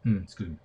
Excuse me.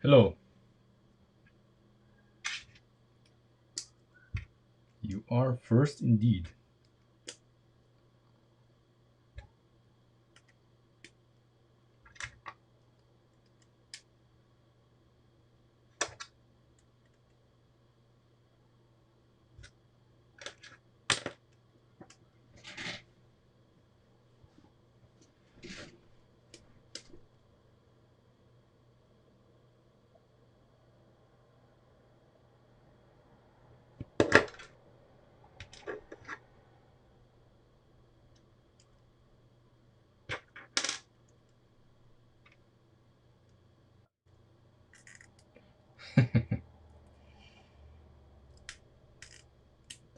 Hello. You are first indeed.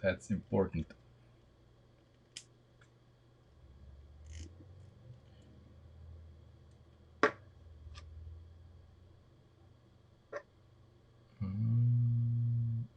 That's important. Mm,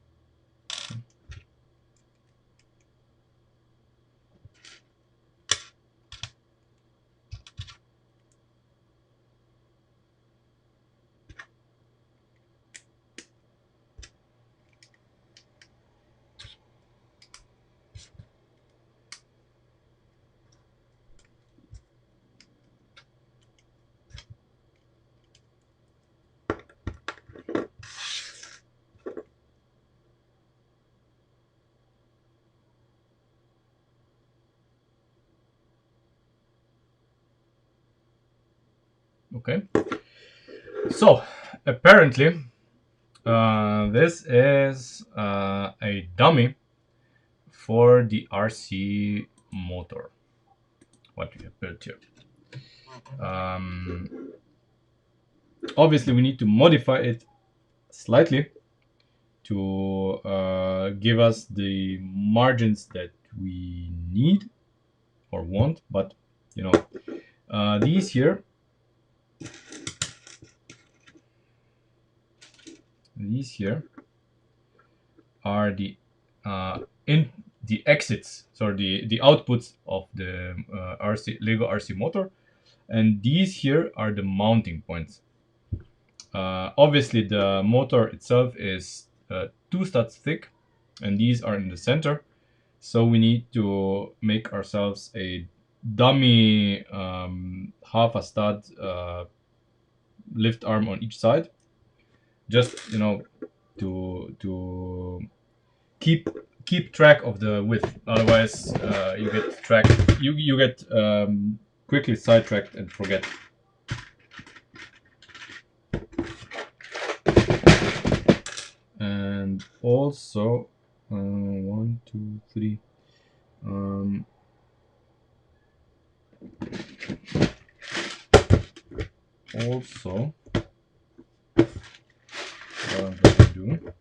Okay. So apparently, this is a dummy for the RC motor. What we have built here. Obviously, we need to modify it slightly to give us the margins that we need or want. But you know, these here are the in the exits, so the outputs of the RC Lego RC motor, and these here are the mounting points. Obviously, the motor itself is 2 studs thick, and these are in the center. So we need to make ourselves a dummy half a stud lift arm on each side, just to keep track of the width. Otherwise, you get you get quickly sidetracked and forget. And also, 1, 2, 3. Also, what I'm going to do.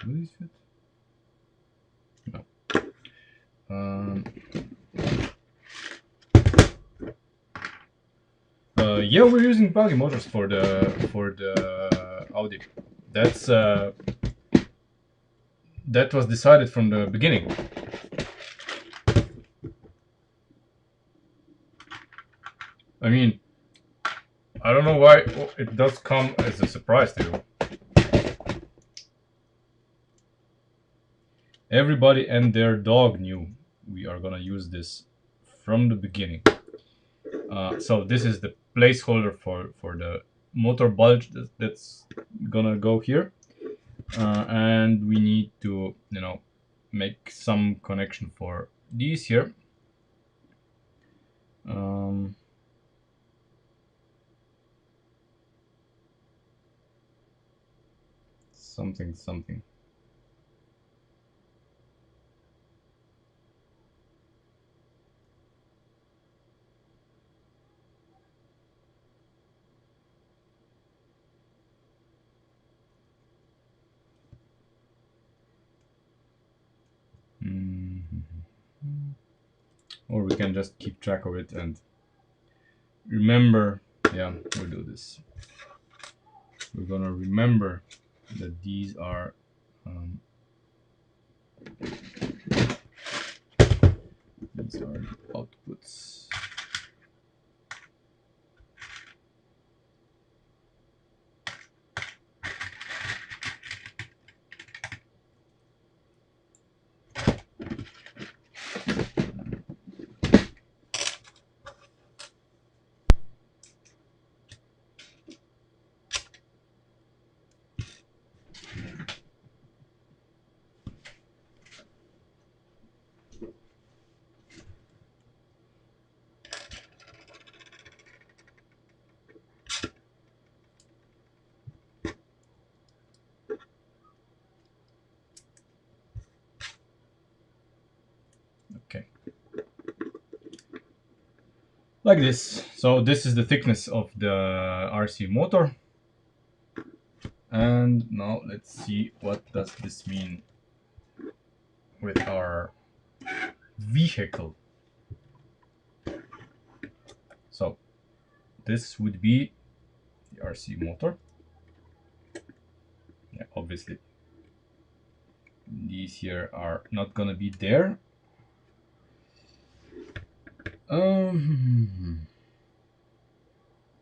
Will these fit? No. Yeah, we're using Buggy motors for the Audi. That was decided from the beginning. I mean, I don't know why it does come as a surprise to you. Everybody and their dog knew we are gonna use this from the beginning. So this is the placeholder for the motor bulge that's gonna go here, and we need to make some connection for these here. Something. Or we can just keep track of it and remember. Yeah, we'll do this. We're gonna remember that these are outputs. Okay. Like this. So this is the thickness of the RC motor. And now let's see what does this mean with our vehicle. So this would be the RC motor. Yeah, obviously these here are not gonna be there.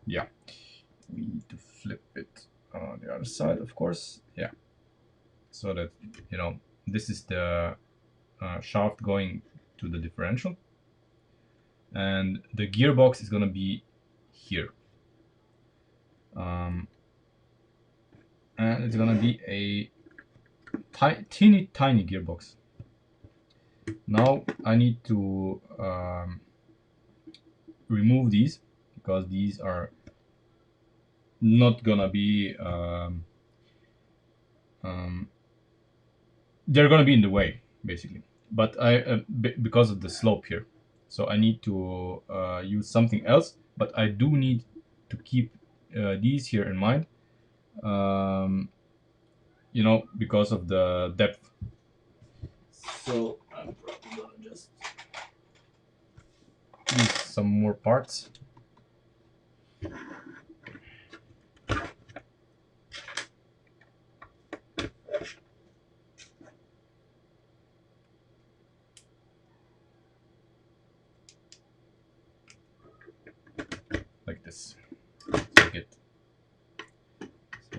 Yeah, we need to flip it on the other side, of course. Yeah, so that this is the shaft going to the differential, and the gearbox is gonna be here, and it's gonna be a tiny gearbox. Now I need to remove these because these are not gonna be um, they're gonna be in the way basically. But because of the slope here, so I need to use something else. But I do need to keep these here in mind, um, because of the depth. So I'm probably gonna just use some more parts. Like this. So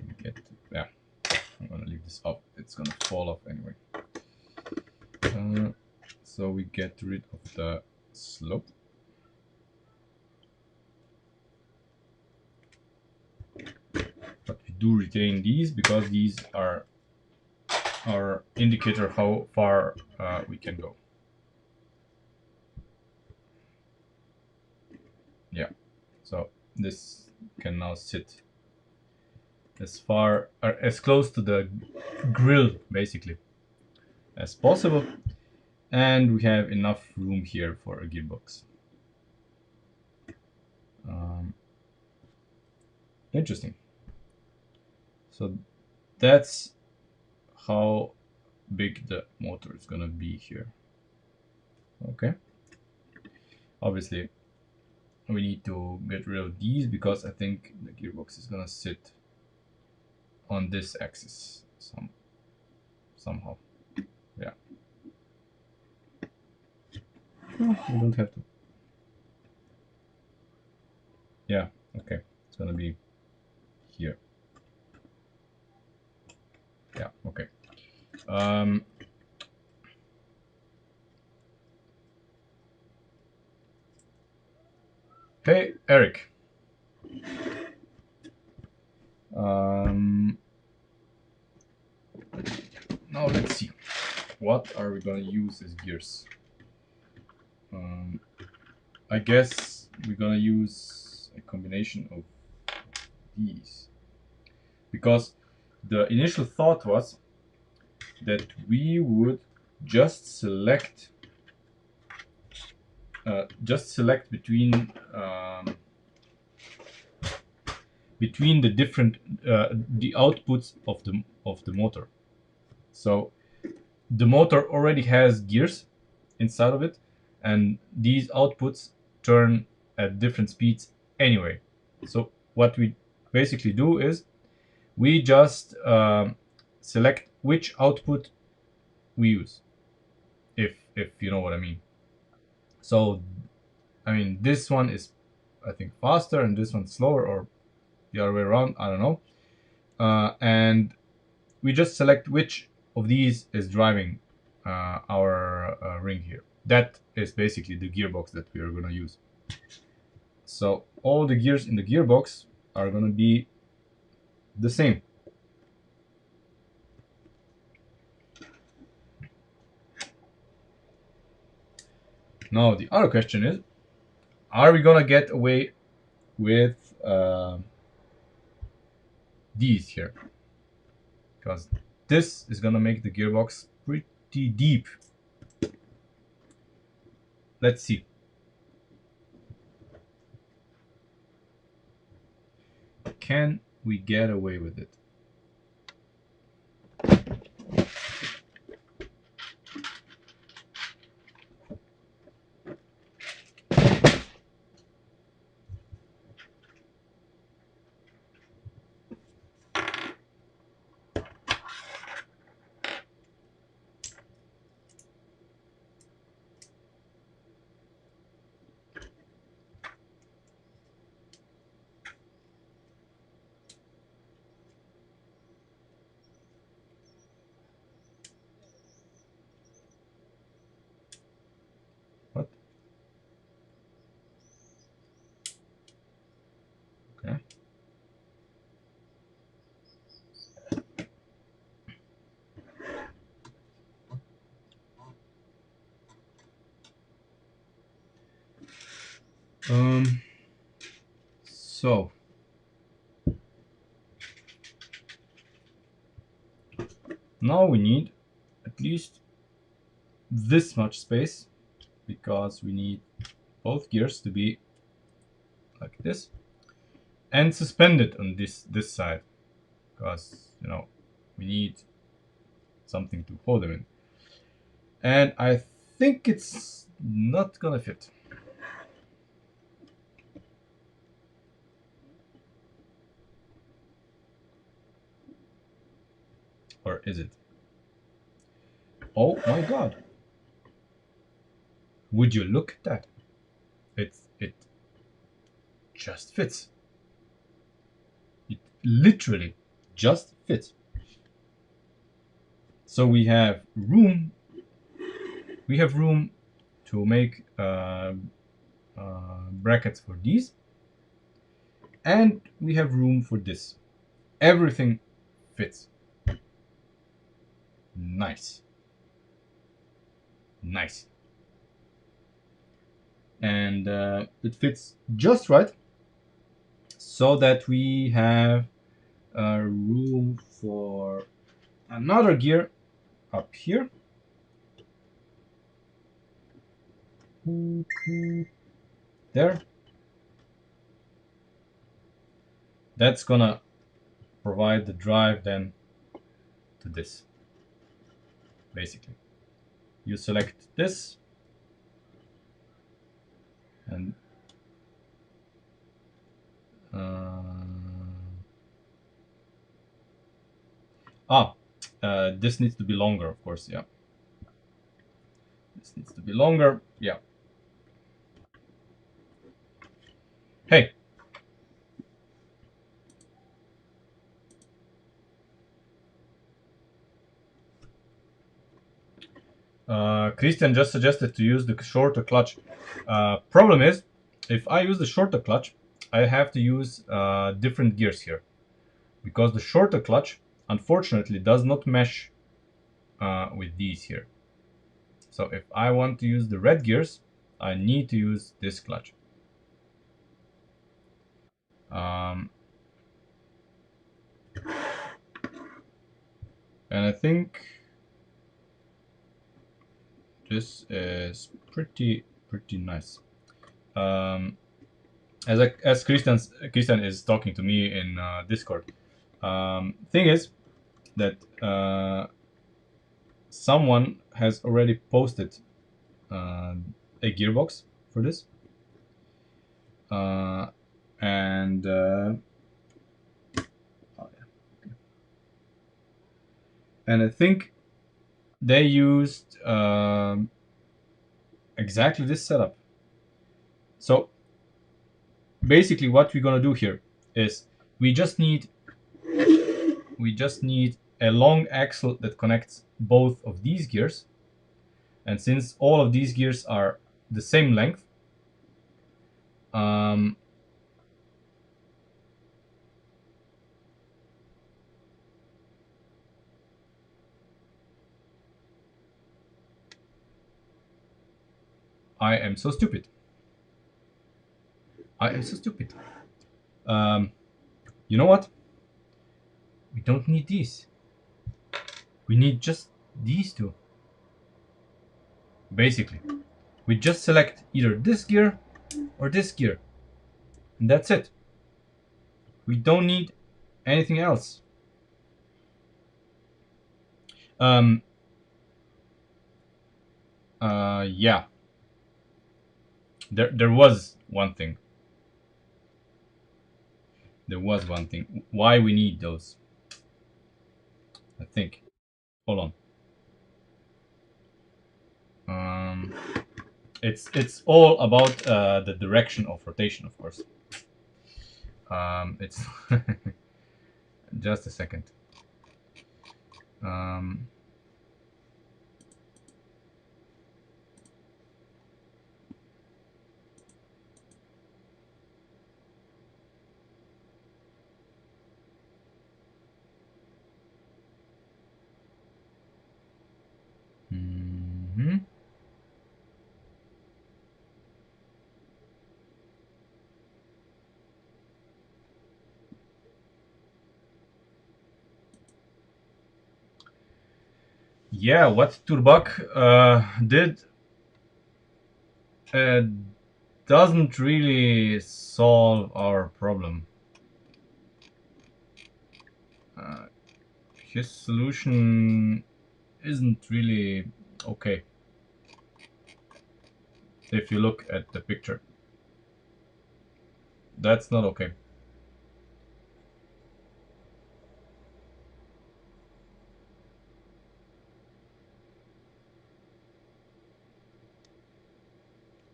we get, yeah. I'm gonna leave this up. It's gonna fall off anyway. So we get rid of the slope. But we do retain these because these are our indicator how far we can go. Yeah. So this can now sit as far or as close to the grill basically as possible, and we have enough room here for a gearbox. Interesting. So that's how big the motor is gonna be here. Okay. Obviously, we need to get rid of these because I think the gearbox is gonna sit on this axis somehow. Yeah. No, we don't have to. Yeah. Okay. It's gonna be here. Yeah. Okay. Um, hey, Eric. Um, Now let's see. What are we gonna use as gears? I guess we're gonna use a combination of these because the initial thought was that we would just select between between the different the outputs of the motor. So the motor already has gears inside of it, and these outputs turn at different speeds anyway. So what we basically do is we just select which output we use, if you know what I mean. So I mean this one is I think faster and this one's slower, or the other way around. I don't know. And we just select which of these is driving our ring here. That is basically the gearbox that we are going to use. So all the gears in the gearbox are going to be the same. Now the other question is, are we going to get away with these here? Because this is going to make the gearbox pretty deep. Let's see. Can we get away with it? What? Okay. So Now we need at least this much space because we need both gears to be like this and suspended on this side because we need something to hold them in. And I think it's not gonna fit. Or is it? Oh my god. Would you look at that? It just fits. It literally just fits. So we have room to make brackets for these, and we have room for this. Everything fits. Nice. Nice. And it fits just right so that we have room for another gear up here. There. That's gonna provide the drive then to this. Basically, you select this and this needs to be longer, of course. Yeah, this needs to be longer. Yeah. Hey, Christian just suggested to use the shorter clutch. Problem is, if I use the shorter clutch, I have to use different gears here because the shorter clutch, unfortunately, does not mesh with these here. So if I want to use the red gears, I need to use this clutch. Um, and I think this is pretty nice. As Christian is talking to me in Discord. Thing is that someone has already posted a gearbox for this, and I think they used exactly this setup. So basically, what we're gonna do here is we just need a long axle that connects both of these gears, and since all of these gears are the same length, um, I am so stupid. I am so stupid. You know what? We don't need these. We need just these two. Basically, we just select either this gear or this gear, and that's it. We don't need anything else. Um, yeah. There was one thing. There was one thing. Why we need those? I think. Hold on. It's all about the direction of rotation, of course. It's just a second. Um, mhm. Yeah, what Turbak did uh, doesn't really solve our problem. Uh, his solution isn't really okay if you look at the picture. That's not okay.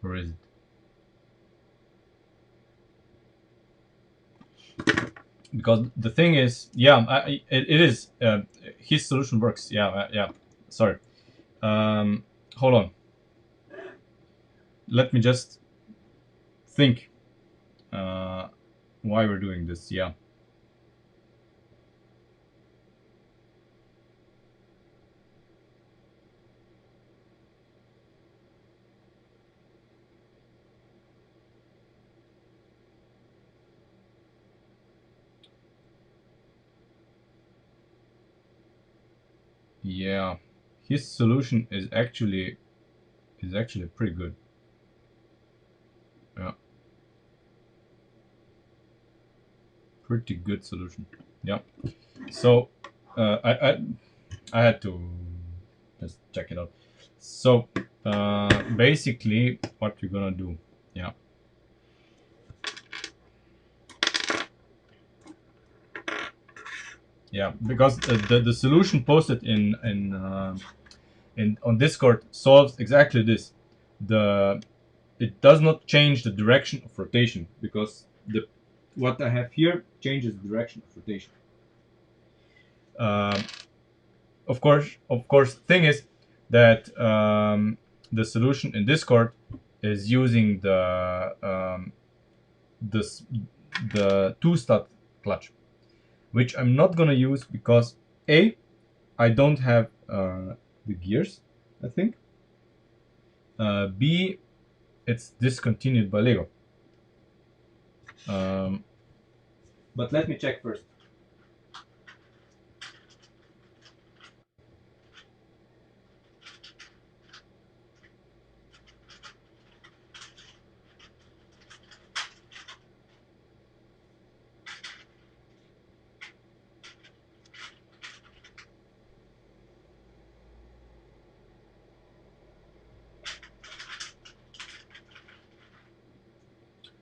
Or is it? Because the thing is, yeah, it is. His solution works. Yeah, yeah. Sorry. Um, Hold on. Let me just think uh, why we're doing this. Yeah. Yeah. His solution is actually pretty good. Yeah. Pretty good solution. Yeah. So I had to just check it out. So basically, what we're gonna do? Yeah. Yeah, because the solution posted in on Discord solves exactly this. The It does not change the direction of rotation because the what I have here changes the direction of rotation. Um, of course, thing is that the solution in Discord is using this the two stud clutch, which I'm not gonna use because a I don't have the gears. I think B it's discontinued by Lego. Um, but let me check first.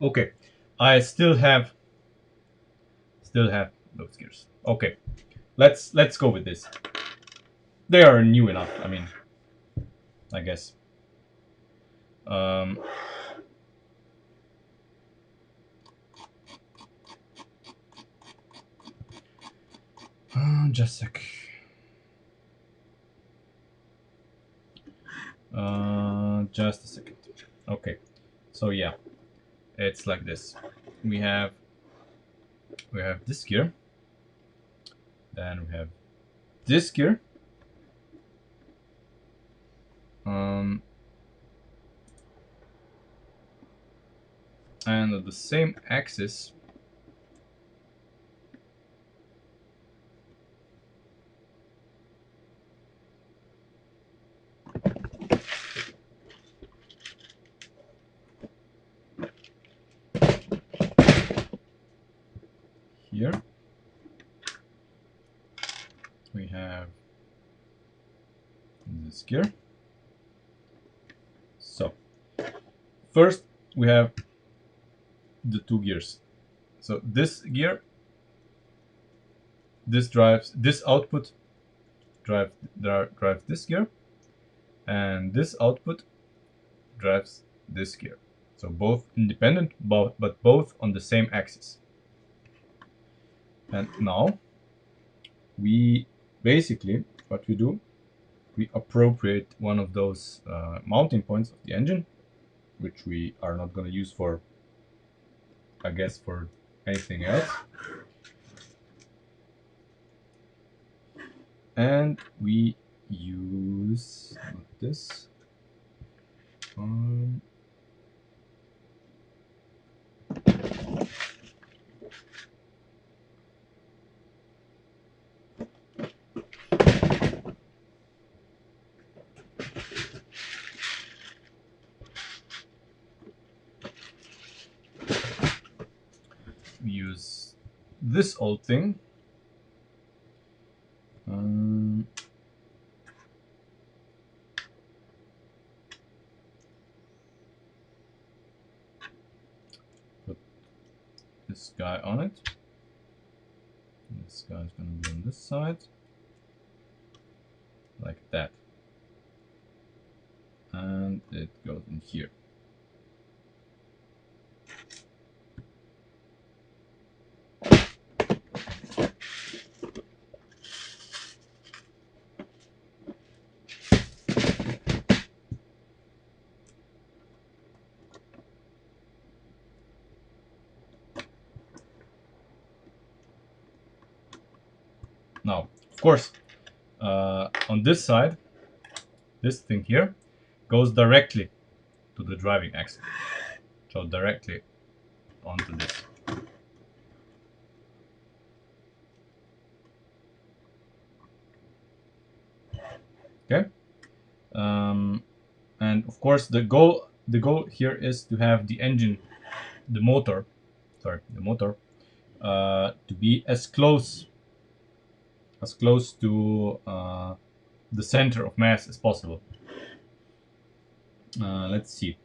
Okay, I still have those gears. Okay, let's go with this. They are new enough. I mean, I guess. Um, just a sec. Just a second. Okay, so yeah, it's like this. We have we have this gear, then we have this gear, um, and at the same axis here we have this gear. So first we have the two gears. So this gear, this drives this output, drives this gear, and this output drives this gear. So both independent, but both on the same axis. And now we basically what we do, we appropriate one of those mounting points of the engine, which we are not going to use for, I guess, for anything else. And we use not this. Um, this old thing. Um, put this guy on it. This guy's gonna be on this side, like that, and it goes in here. Now, of course, on this side, this thing here goes directly to the driving axle, so directly onto this. Okay, and of course the goal here is to have the engine, the motor, to be as close to the center of mass as possible. Let's see.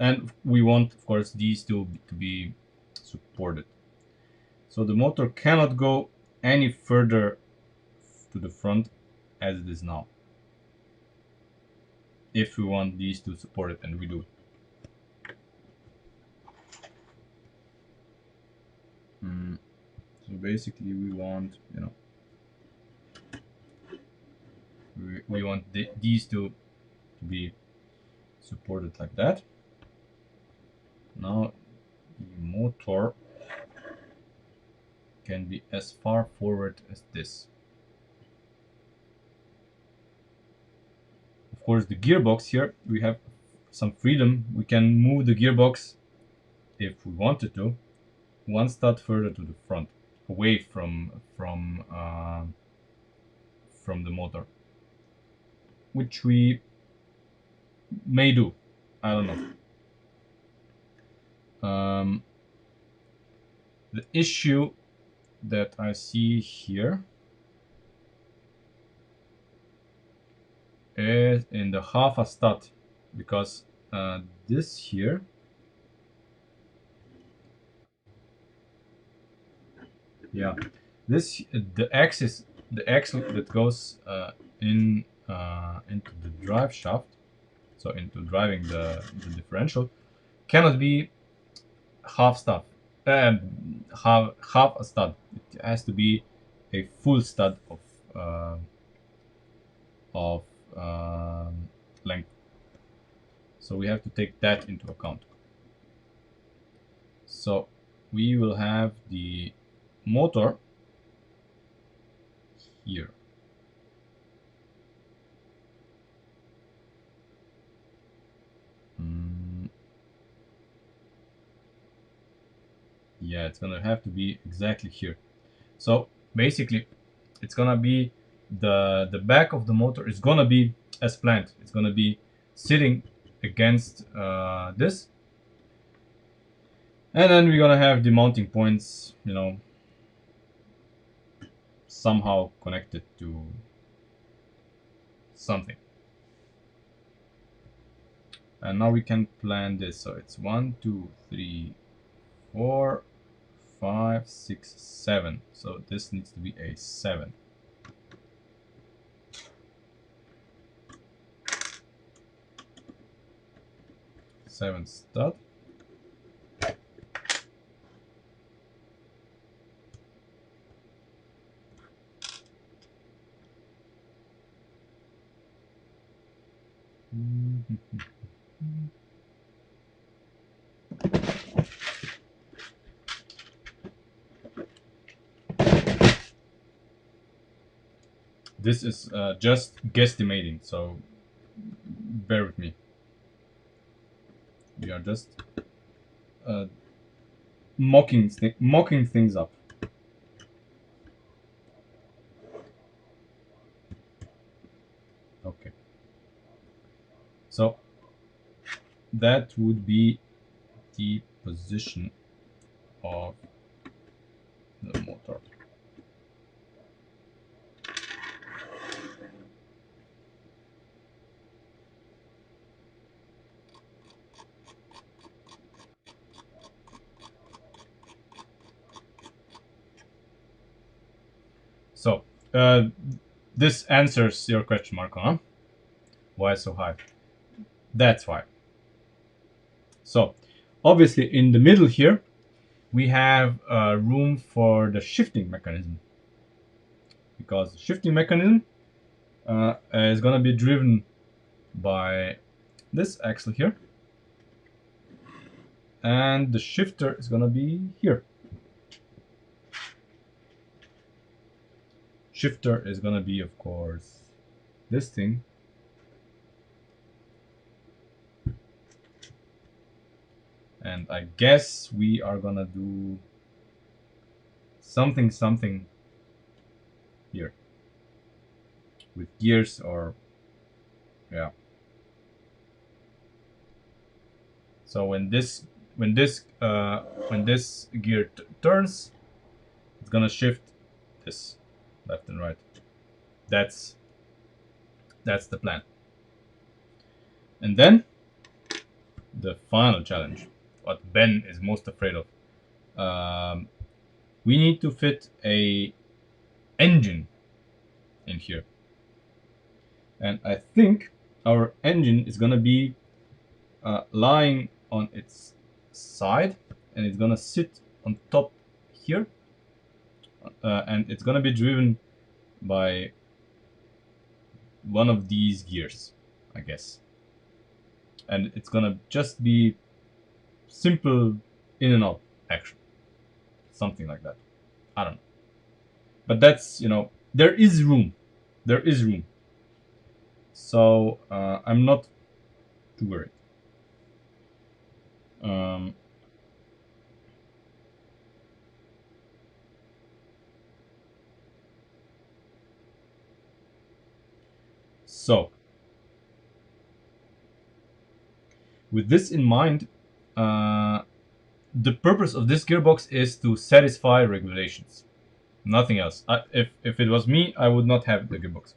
And we want, of course, these two to be supported. So the motor cannot go any further to the front as it is now. If we want these to support it, and we do. So basically we want, we want these two to be supported like that. Now the motor can be as far forward as this. Of course, the gearbox here, we have some freedom. We can move the gearbox, if we wanted to, one stud further to the front, away from the motor, which we may do. I don't know. The issue that I see here is in the half a stud, because this here, yeah, this the axis, the axle that goes into the drive shaft, so into driving the differential, cannot be half stud, half a stud. It has to be a full stud of length. So we have to take that into account. So we will have the motor here. Yeah, it's gonna have to be exactly here. So basically, it's gonna be the back of the motor is gonna be as planned. It's gonna be sitting against this, and then we're gonna have the mounting points, somehow connected to something. And now we can plan this. So it's 1, 2, 3, 4, 5, 6, 7. So this needs to be a 7. Seven stud. This is just guesstimating, so bear with me. We are just mocking things up. Okay. So that would be the position of the motor. So this answers your question, Marco, huh? Why so high? That's why. So obviously in the middle here we have room for the shifting mechanism, because the shifting mechanism is going to be driven by this axle here, and the shifter is going to be here. Shifter is going to be, of course, this thing. And I guess we are going to do something here with gears, or yeah. So when this gear turns, it's gonna shift this left and right. That's that's the plan. And then the final challenge, what Ben is most afraid of. Um, we need to fit a engine in here, and I think our engine is gonna be lying on its side, and it's gonna sit on top here, and it's gonna be driven by one of these gears, I guess. And it's gonna just be simple in and out action, something like that. I don't know, but that's, there is room, there is room. So I'm not too worried. Um, so with this in mind, uh, the purpose of this gearbox is to satisfy regulations, nothing else. If it was me, I would not have the gearbox.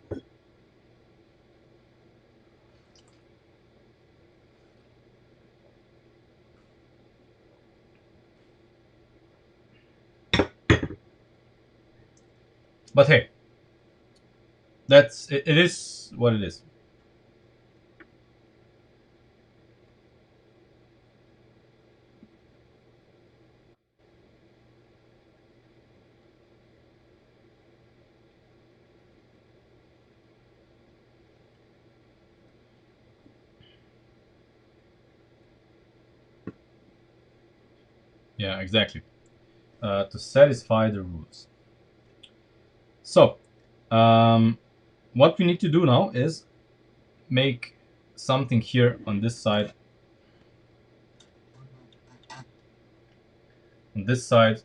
But hey, it is what it is. Yeah, exactly. To satisfy the rules. So, um, what we need to do now is make something here on this side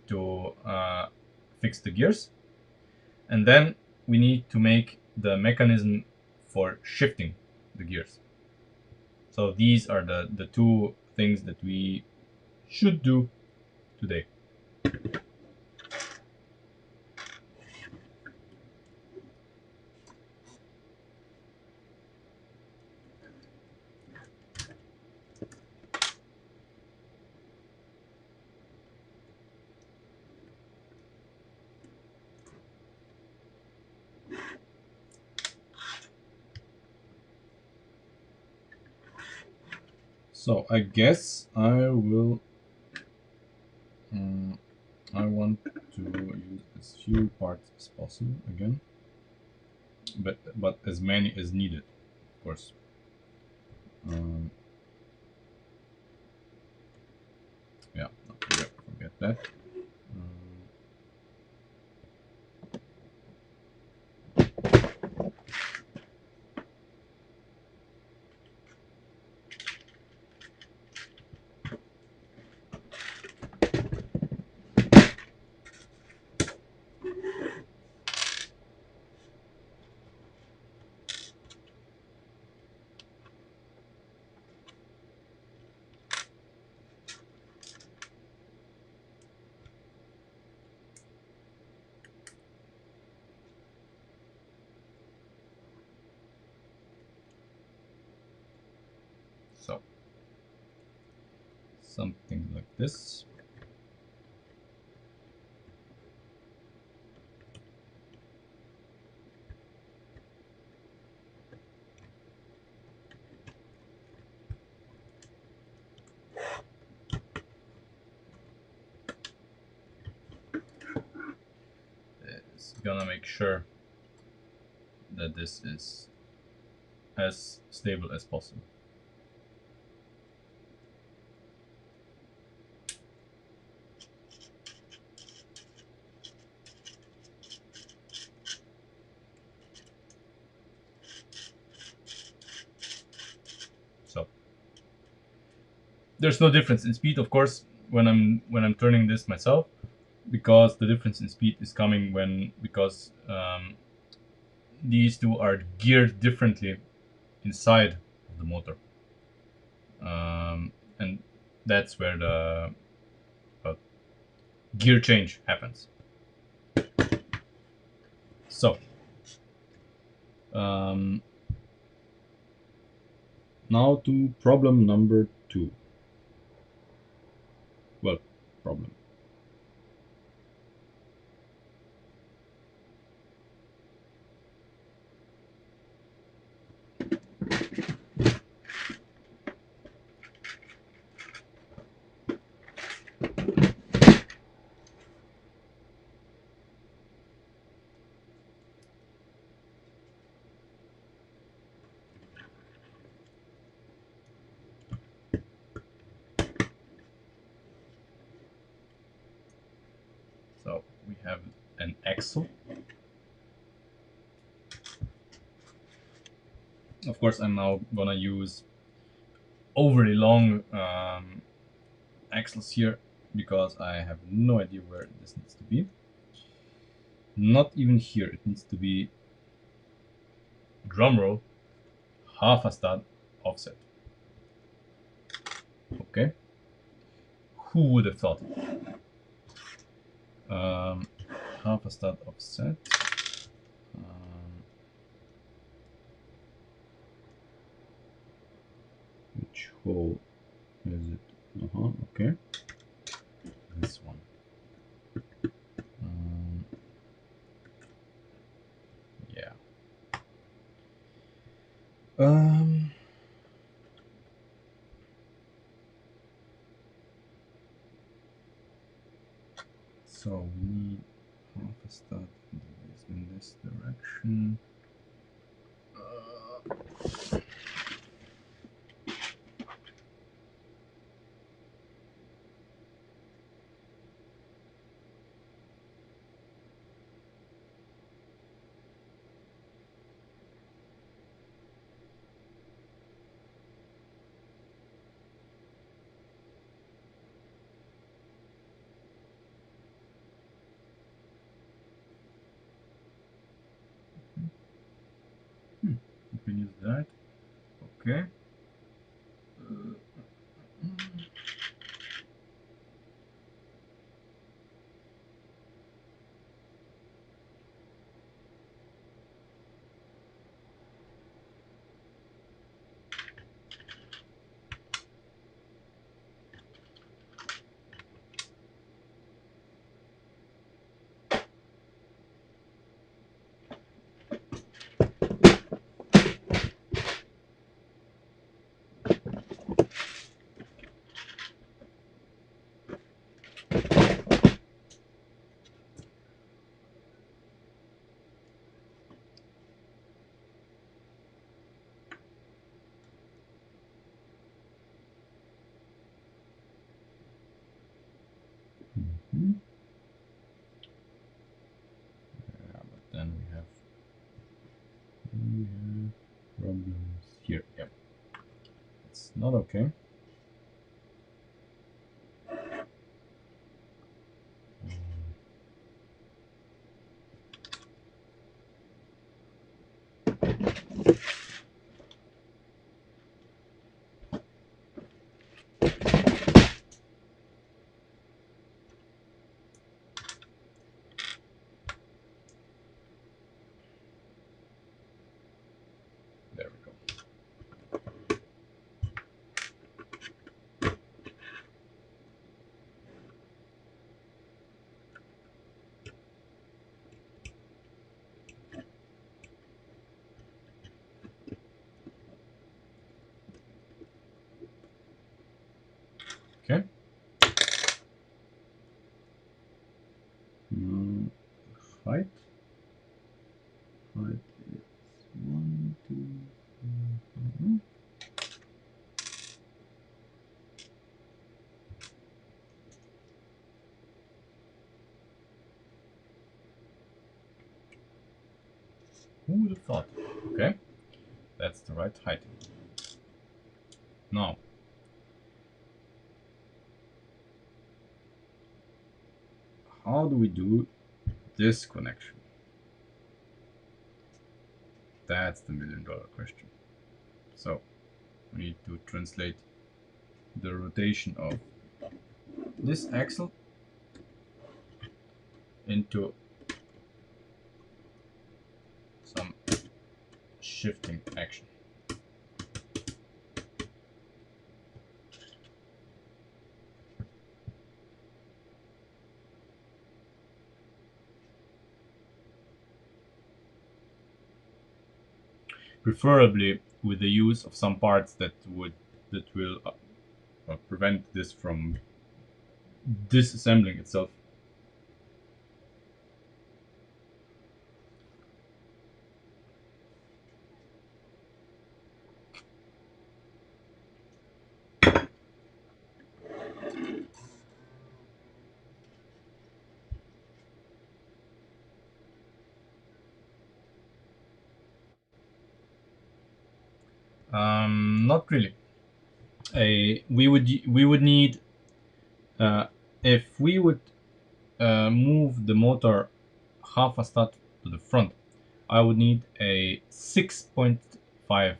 to fix the gears, and then we need to make the mechanism for shifting the gears. So these are the two things that we should do today. So I guess I will. Um, I want to use as few parts as possible again, but as many as needed, of course. Um, yeah, forget that. Um, something like this. It's gonna make sure that this is as stable as possible. So there's no difference in speed, of course, when I'm turning this myself, because the difference in speed is coming because these two are geared differently inside of the motor, and that's where the uh, gear change happens. So um, now to problem number 2. Well, problem. So we have an axle. Of course, I'm now gonna use overly long axles here because I have no idea where this needs to be. Not even here. It needs to be, drumroll, half a stud offset. Okay. Who would have thought? Um, half a stud offset. Which hole is it? Okay. This one. Yeah. So we need half a stud in this direction. We can use that. Okay. Yeah, but then we have problems here. Yep. It's not okay. There we go. height. Height is 1, 2, 3, who would have thought? Okay, that's the right height. Now, how do we do this connection? That's the $1,000,000 question. So, we need to translate the rotation of this axle into some shifting action. Preferably with the use of some parts that will prevent this from disassembling itself. Not really. We would need if we would move the motor half a stud to the front, I would need a 6.5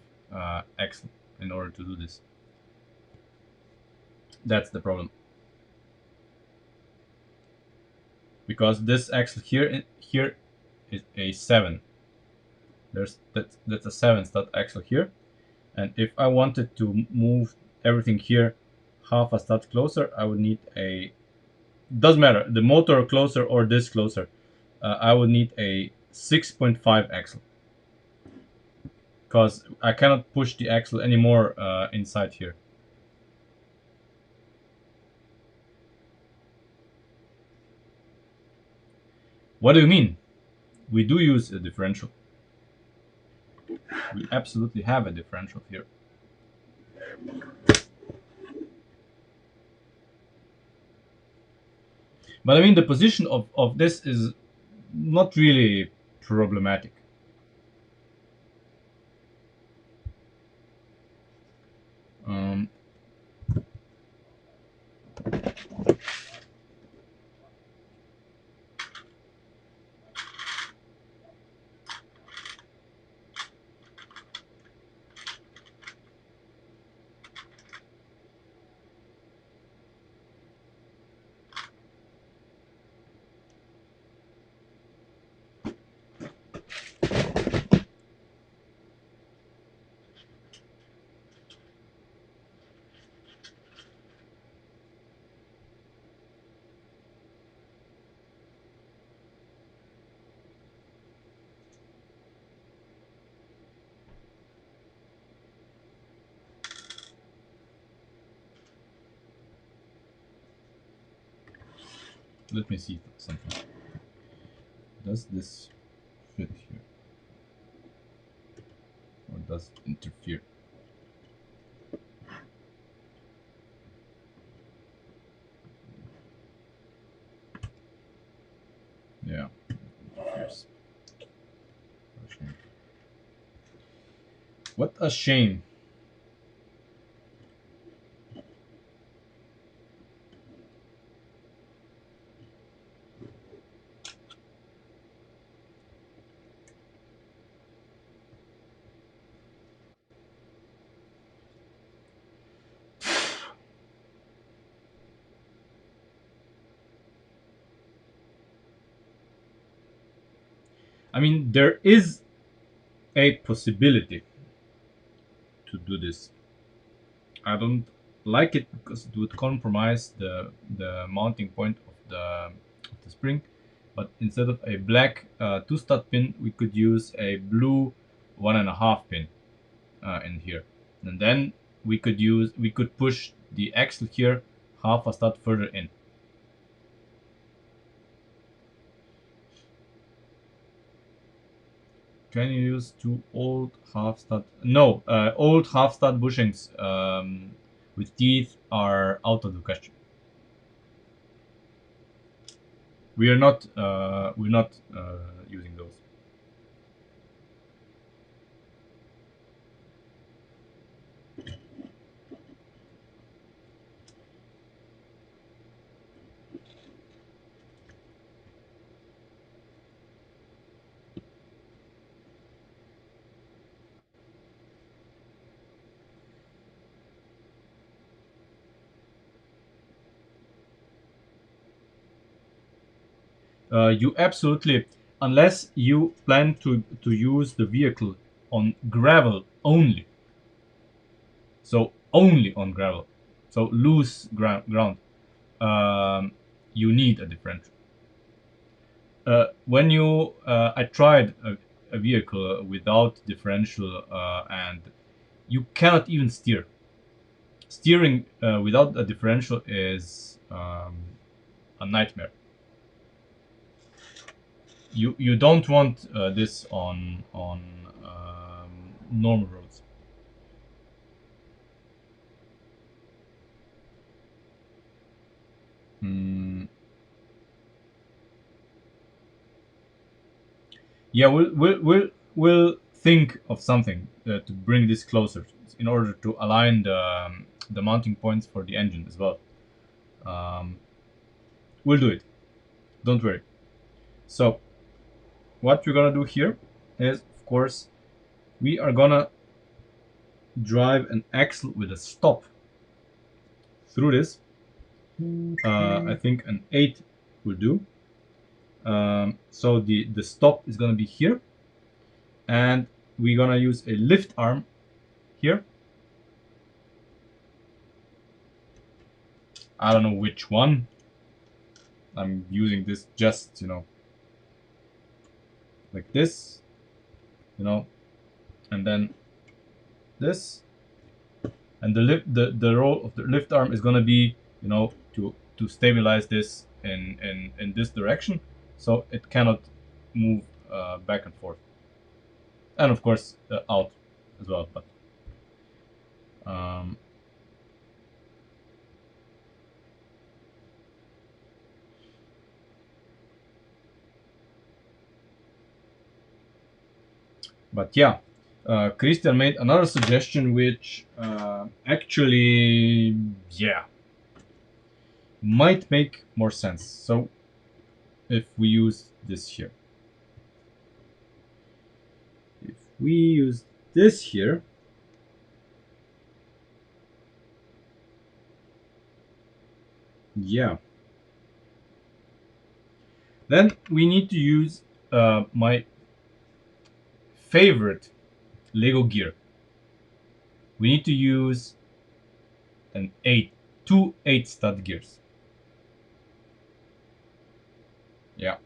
axle in order to do this. That's the problem. Because this axle here is a 7. That's a 7 stud axle here, and if I wanted to move everything here half a stud closer, I would need a, doesn't matter, the motor closer or this closer, I would need a 6.5 axle, because I cannot push the axle anymore inside here. What do you mean? We do use a differential. We absolutely have a differential here. But I mean, the position of this is not really problematic. Um, Let me see something. Does this fit here? Or does it interfere? Yeah, it interferes. What a shame. I mean, there is a possibility to do this. I don't like it because it would compromise the mounting point of the spring. But instead of a black 2 stud pin, we could use a blue 1.5 pin in here, and then we could push the axle here half a stud further in. Can you use two old half stud? No, old half stud bushings with teeth are out of the question. We're not using those. You absolutely, unless you plan to use the vehicle on gravel only. So only on gravel, so loose ground. You need a differential. When you, I tried a vehicle without differential, and you cannot even steer. Steering without a differential is a nightmare. You don't want this on normal roads. Mm, yeah, we'll think of something to bring this closer in order to align the mounting points for the engine as well. Um, we'll do it. Don't worry. So what we're gonna do here is, of course, we are gonna drive an axle with a stop through this. I think an 8 will do. So the stop is gonna be here, and we're gonna use a lift arm here. I don't know which one. I'm using this just, like this, and then this, and the role of the lift arm is gonna be, to stabilize this in this direction, so it cannot move back and forth, and of course out as well. Um, but yeah, Christian made another suggestion, which actually, yeah, might make more sense. So if we use this here, if we use this here, yeah, then we need to use my favorite Lego gear. We need to use an two 8 stud gears. Yeah,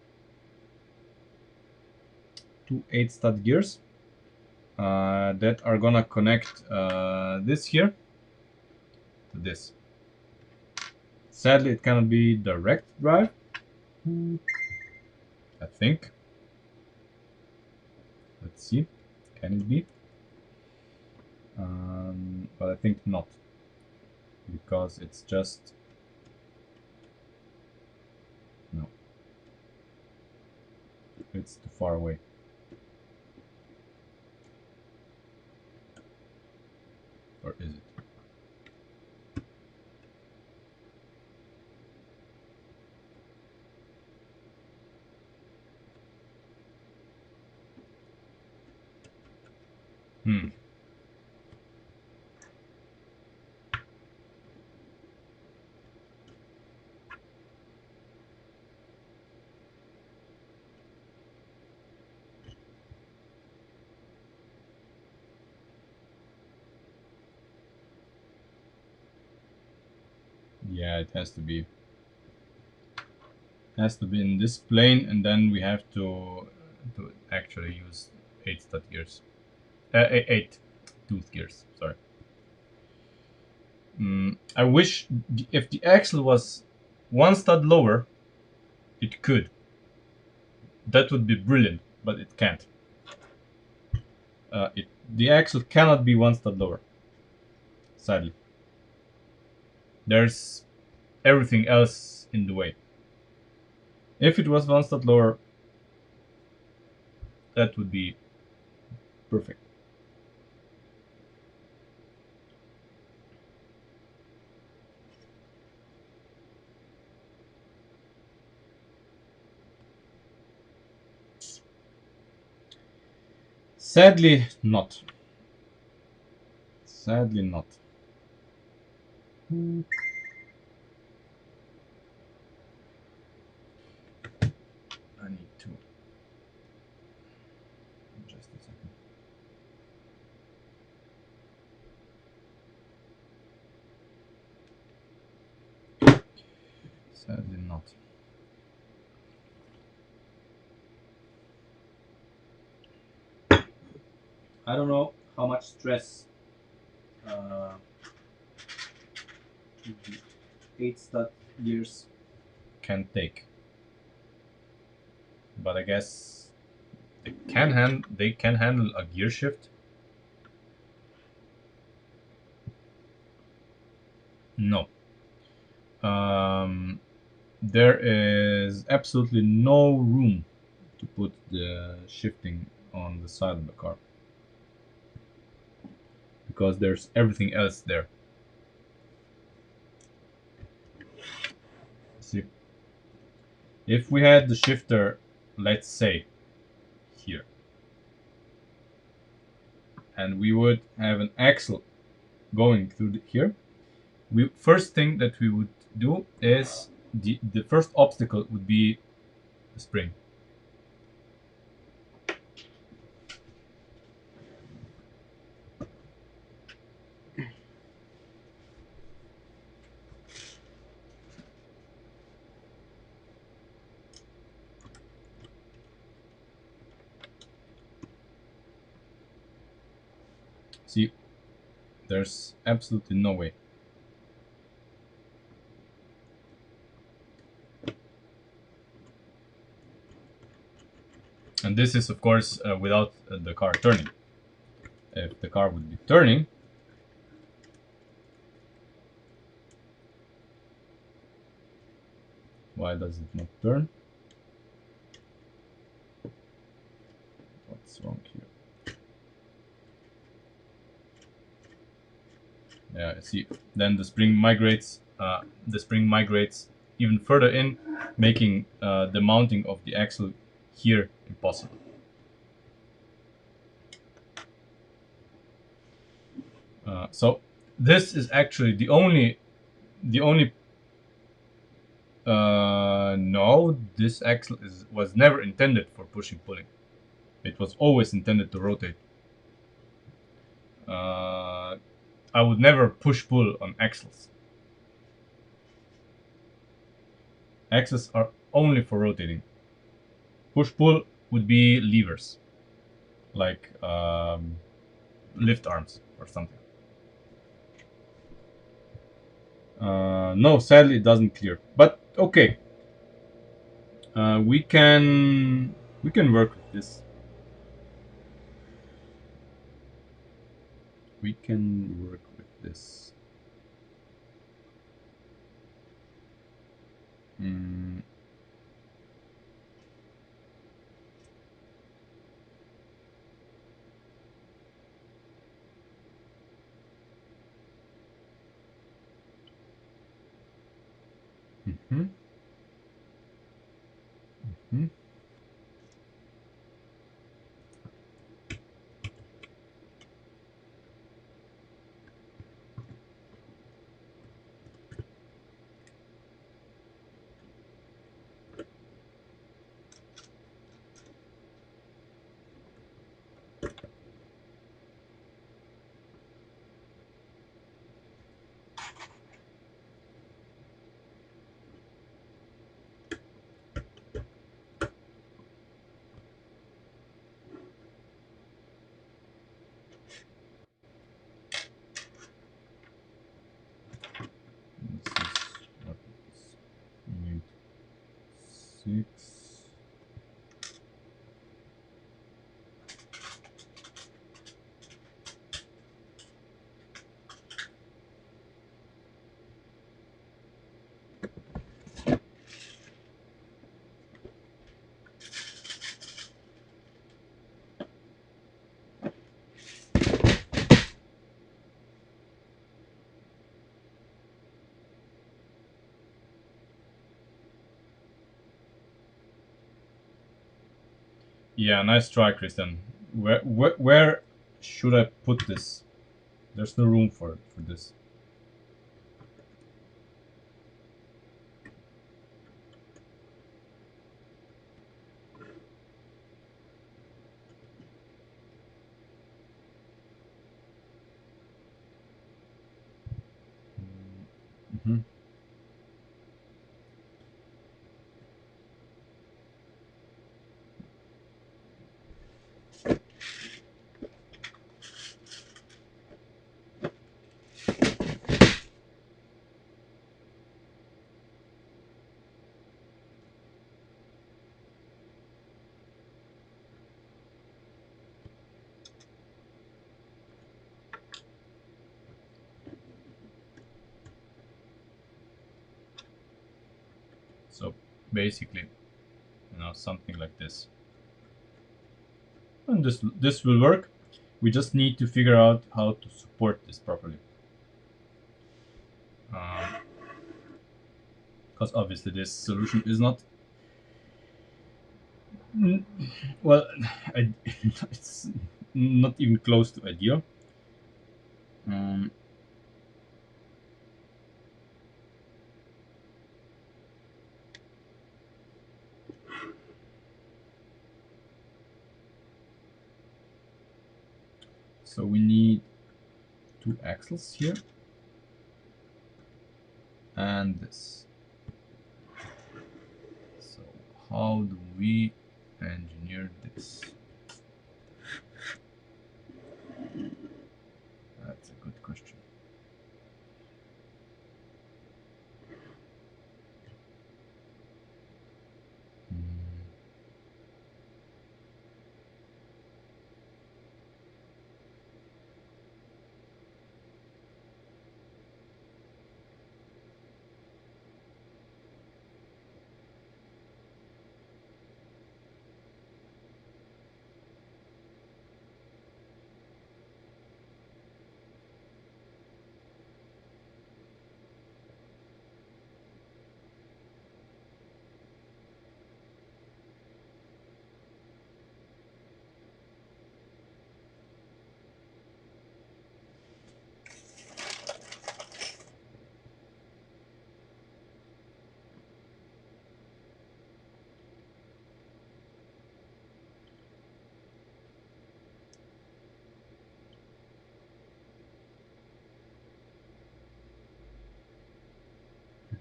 two 8 stud gears that are gonna connect this here to this. Sadly, it cannot be direct drive, I think. Let's see, can it be? But I think not, because it's just, no, it's too far away. Or is it? Hmm. Yeah, it has to be. Has to be in this plane, and then we have to actually use 8 stud gears, 8 tooth gears. Sorry. I wish if the axle was 1 stud lower, it could. That would be brilliant, but it can't. The axle cannot be one stud lower. Sadly, there's everything else in the way. If it was one stud lower, that would be perfect. Sadly, not. Sadly, not. I need to. Just a second. Sadly, not. I don't know how much stress uh, the 8 stud gears can take, but I guess they can handle a gear shift. No. Um, there is absolutely no room to put the shifting on the side of the car because there's everything else there. See, if we had the shifter, let's say here, and we would have an axle going through here, we first thing that we would do is the first obstacle would be the spring. See, there's absolutely no way. And this is, of course, without the car turning. If the car would be turning, why does it not turn? What's wrong here? Yeah, see, then the spring migrates. The spring migrates even further in, making the mounting of the axle here impossible. So this is actually the only. No, this axle was never intended for pushing pulling. It was always intended to rotate. Uh, I would never push pull on axles. Axles are only for rotating. Push pull would be levers, like lift arms or something. No, sadly it doesn't clear. But okay, we can work with this. We can work with this. Mm. Mm-hmm. Mm-hmm. This is what it is. 8, 6. Yeah, nice try, Christian. Where should I put this? There's no room for this. Mhm. So basically, something like this, and this will work. We just need to figure out how to support this properly, because obviously this solution is not mm, well. It's not even close to ideal. Um, so we need two axles here and this. So how do we engineer this? That's a good question.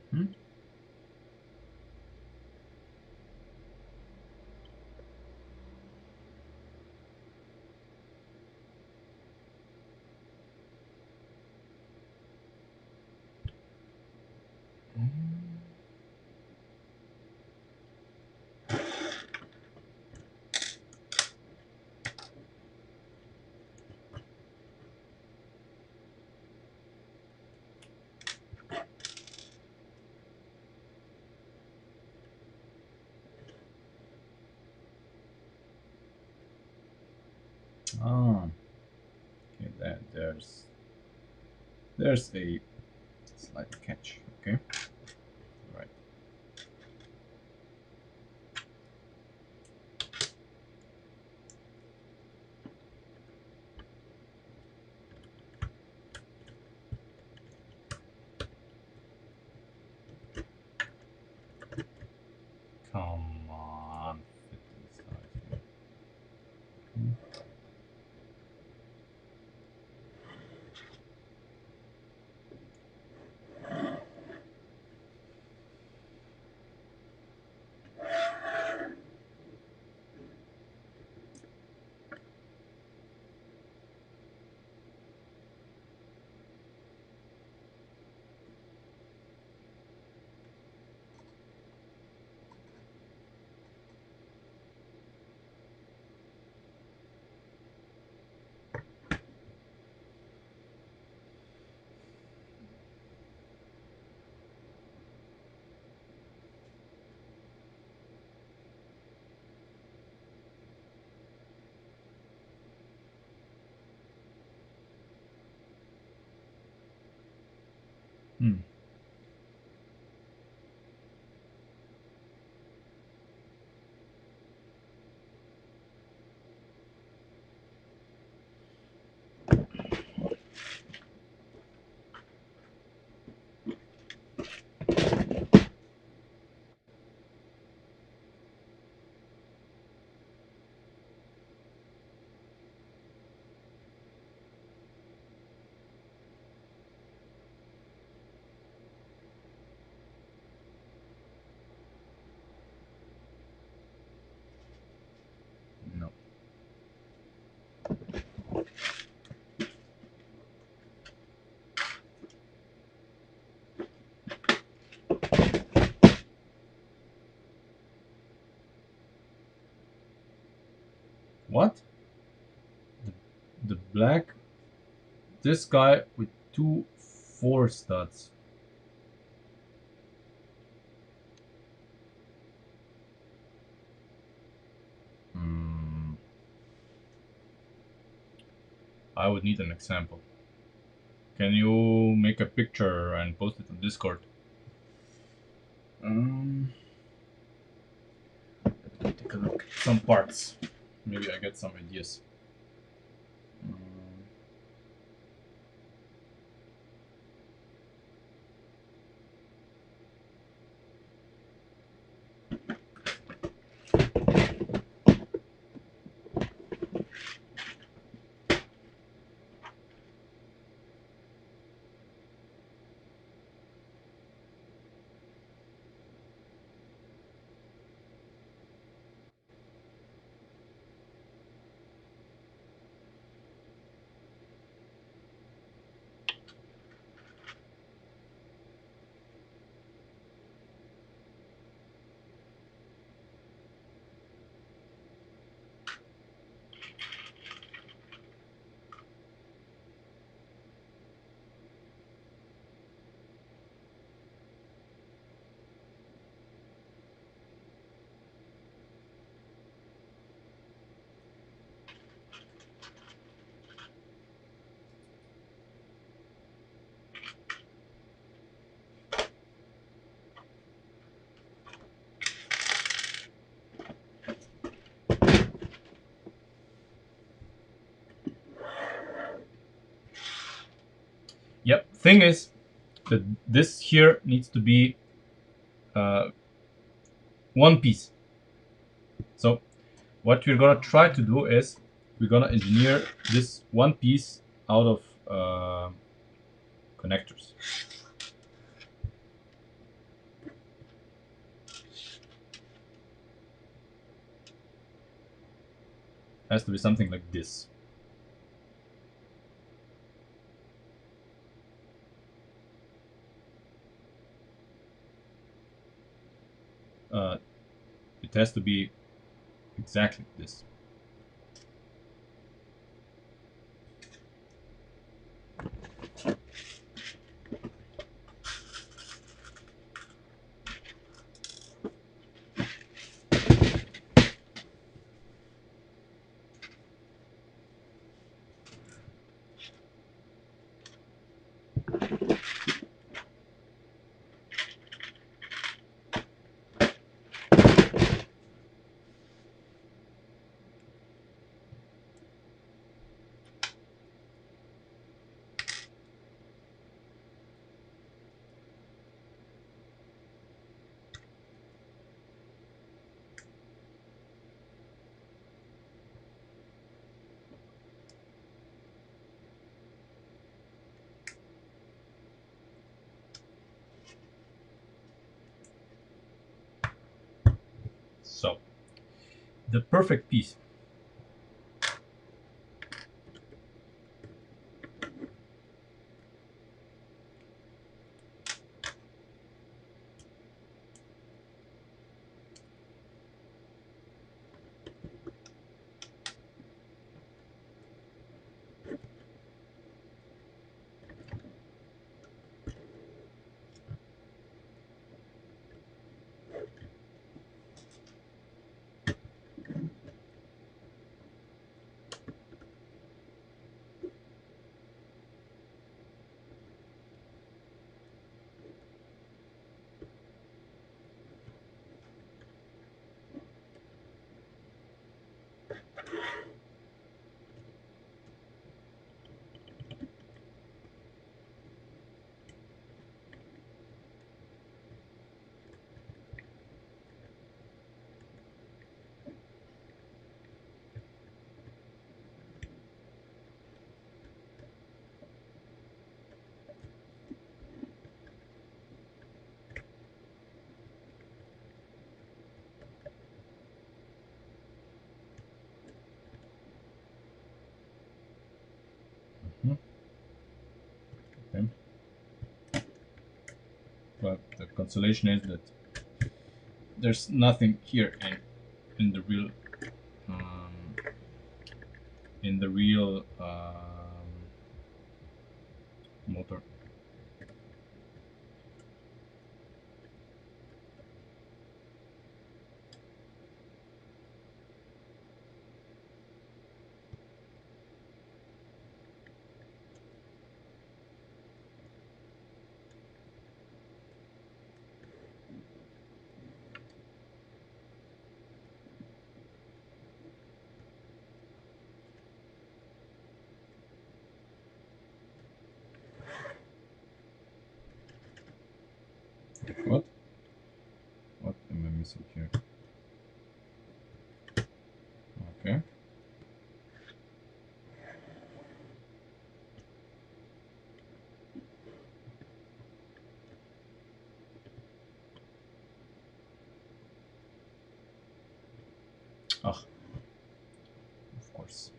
Hmm? Ah, okay. There's a slight catch. Okay, right. Come on, fit inside here. Hmm. What? The, the black. This guy with two 4 studs. Hmm. I would need an example. Can you make a picture and post it on Discord? Um, Take a look. Some parts. Maybe I get some ideas. Um, yep. Thing is that this here needs to be uh, one piece. So what we're gonna try to do is we're gonna engineer this one piece out of connectors. Has to be something like this. Uh, it has to be exactly this. So the perfect piece. Mhm. Okay. But the consolation is that there's nothing here in the real um, in the real motor. What? What am I missing here? Okay. Ah, of course.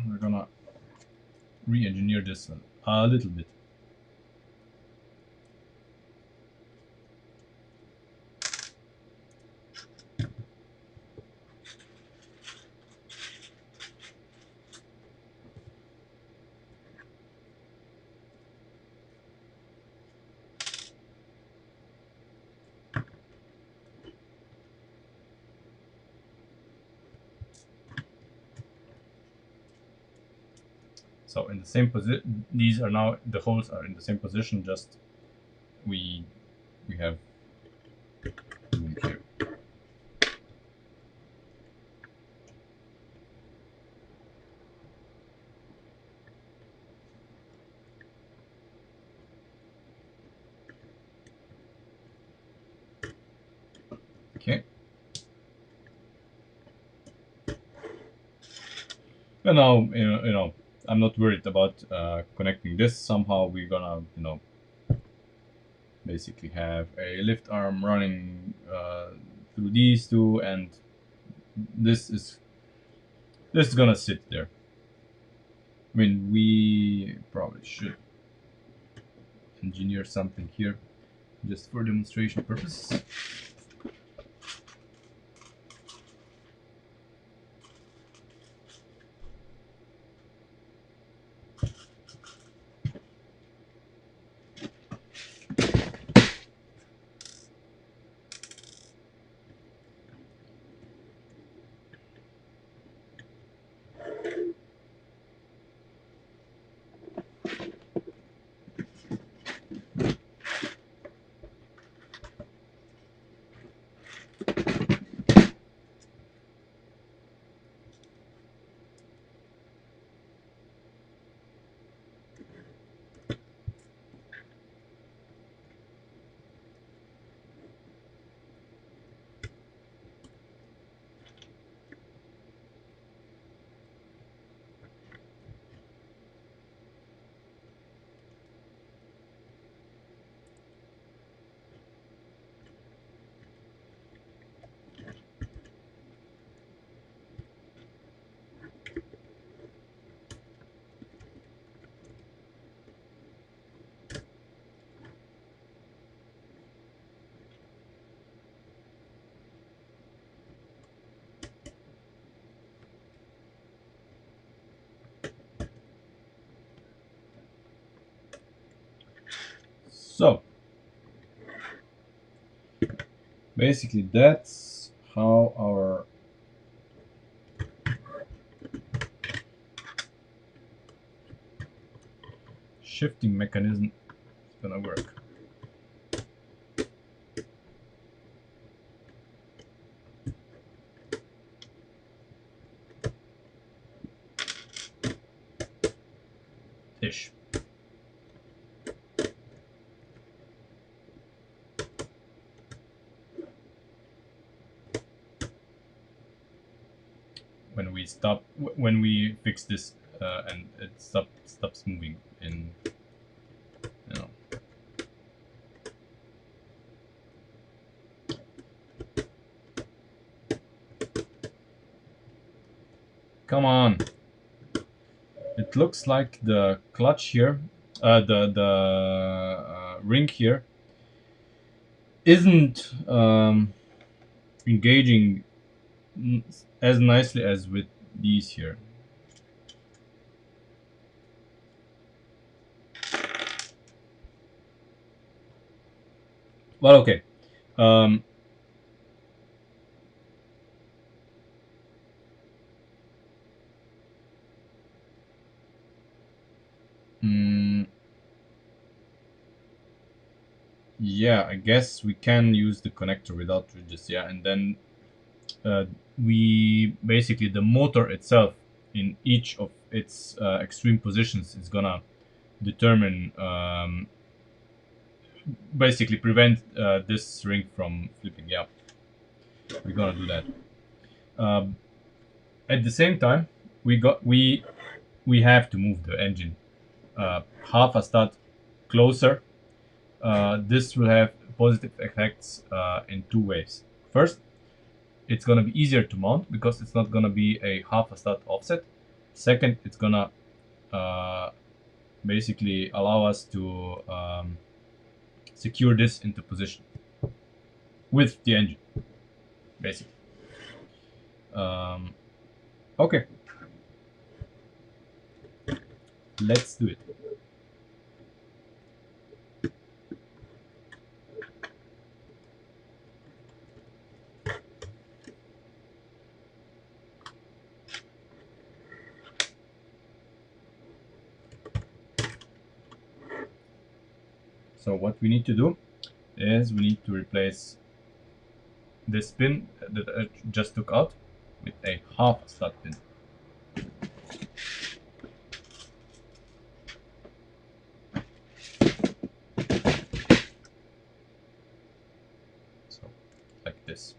We're gonna re-engineer this a little bit. So in the same position, these are now, the holes are in the same position, just we have room here. Okay. And now, I'm not worried about connecting this. Somehow we're gonna, basically have a lift arm running through these two, and this is gonna sit there. I mean, we probably should engineer something here just for demonstration purposes. So basically, that's how our shifting mechanism is gonna work. Ish. When we fix this and it stops moving in, you know. Come on. it looks like the clutch here, the ring here, isn't engaging as nicely as with these here. Well, okay. Um, mm, yeah, I guess we can use the connector without ridges. Yeah, and then we basically the motor itself in each of its extreme positions is gonna determine basically prevent this ring from flipping. Yeah, we're gonna do that. Um, at the same time, we have to move the engine half a stud closer. This will have positive effects in two ways. First, it's gonna be easier to mount because it's not gonna be a half a stud offset. Second, it's gonna uh, basically allow us to secure this into position with the engine, basically. Um, okay, let's do it. So what we need to do is we need to replace this pin that I just took out with a half stud pin. So like this.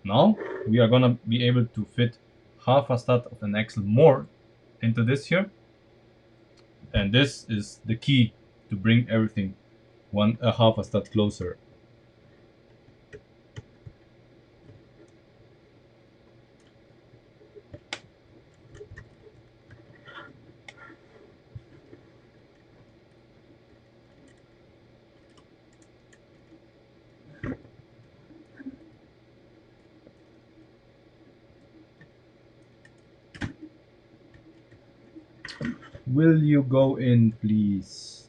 Now we are gonna be able to fit half a stud of an axle more into this here, and this is the key to bring everything one a half a stud closer. Will you go in, please?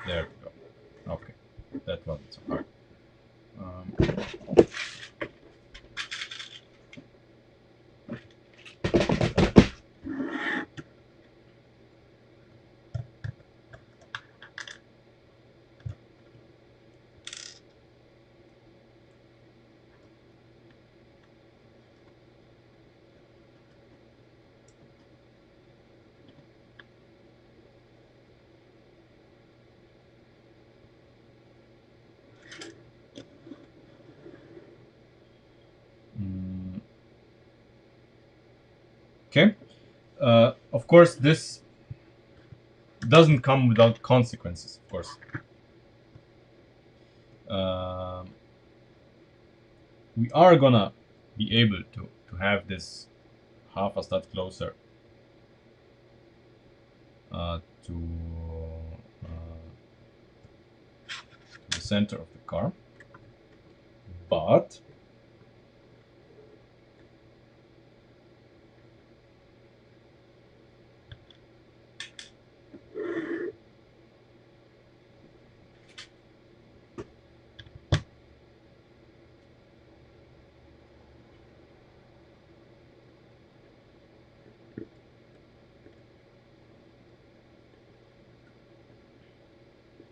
There we go. Okay, that wasn't so hard. Um, mm, okay. Of course, this doesn't come without consequences. Of course, um, we are gonna be able to have this half a stud closer to the center of the car, but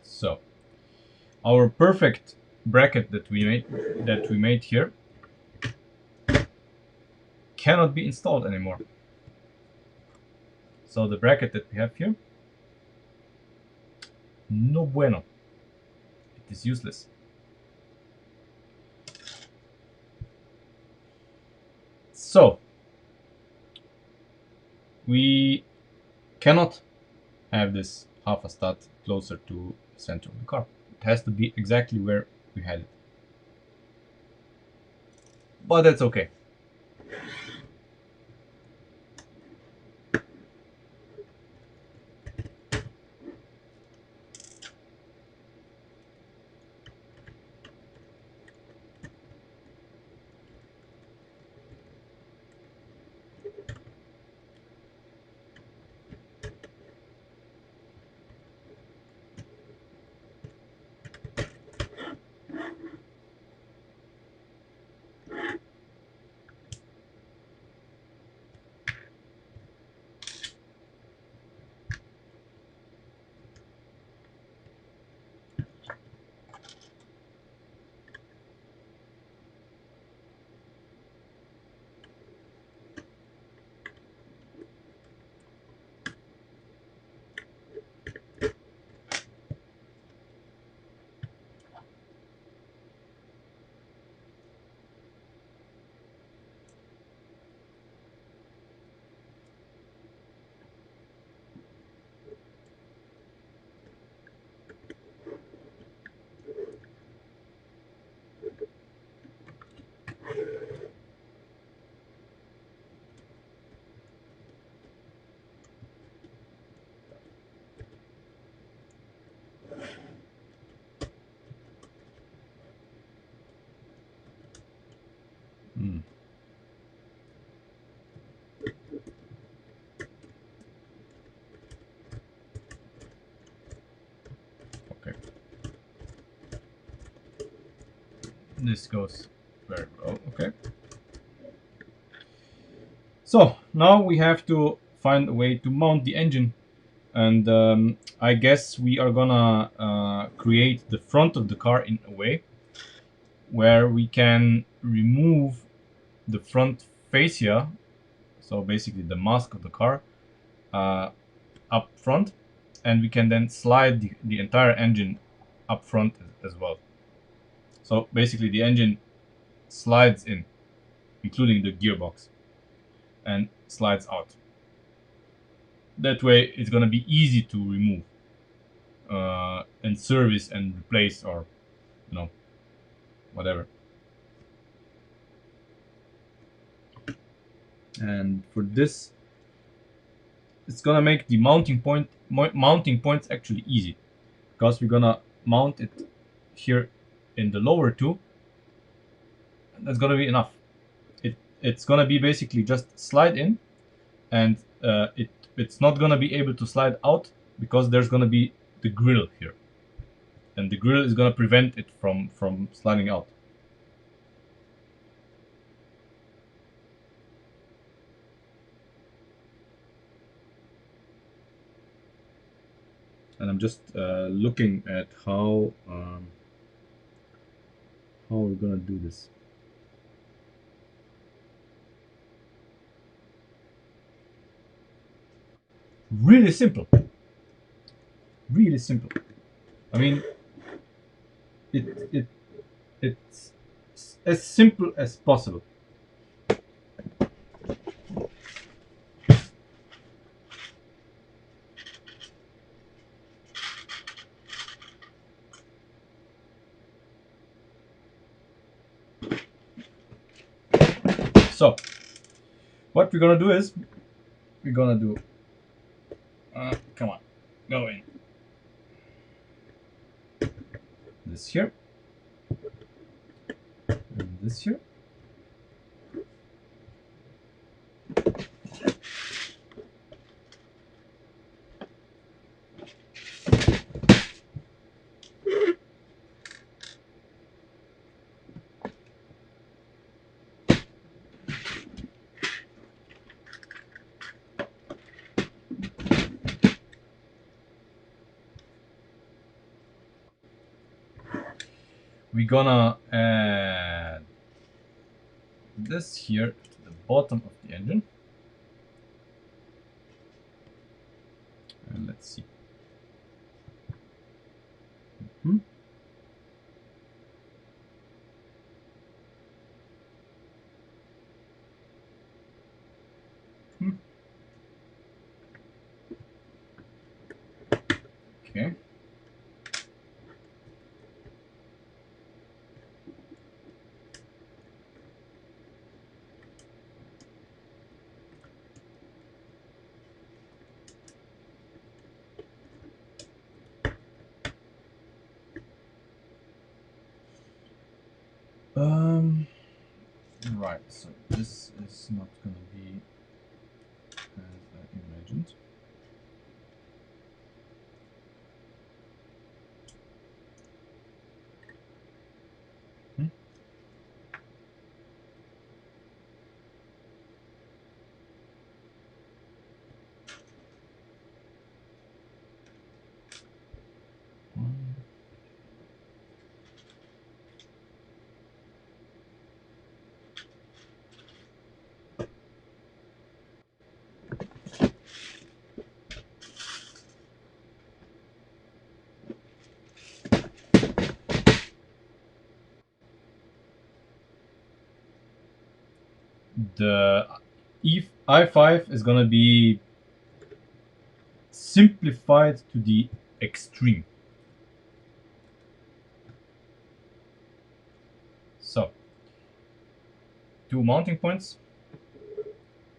so our perfect bracket that we made here cannot be installed anymore. So the bracket that we have here, no bueno. It is useless. So we cannot have this half a stud closer to the center of the car. It has to be exactly where we had it. But that's okay. Hmm. Okay. This goes very well. Okay. So now we have to find a way to mount the engine, and I guess we are gonna create the front of the car in a way where we can remove the front fascia, so basically the mask of the car, uh, up front, and we can then slide the entire engine up front as well. So basically the engine slides in, including the gearbox, and slides out. That way it's gonna be easy to remove and service and replace, or you know, whatever. And for this, it's gonna make the mounting points actually easy, because we're gonna mount it here in the lower two. That's gonna be enough. It's gonna be basically just slide in, and it's not gonna be able to slide out because there's gonna be the grill here, and the grill is gonna prevent it from sliding out. And I'm just looking at how we're gonna do this. Really simple. Really simple. I mean, it it's as simple as possible. So what we're gonna do is we're gonna do. Come on, go in. This here, and this here. We're gonna add this here to the bottom of the engine, and let's see. Hmm? Hmm. Okay. Um, right, so this is not gonna be as I imagined. Hmm? The i5 is gonna be simplified to the extreme. So two mounting points,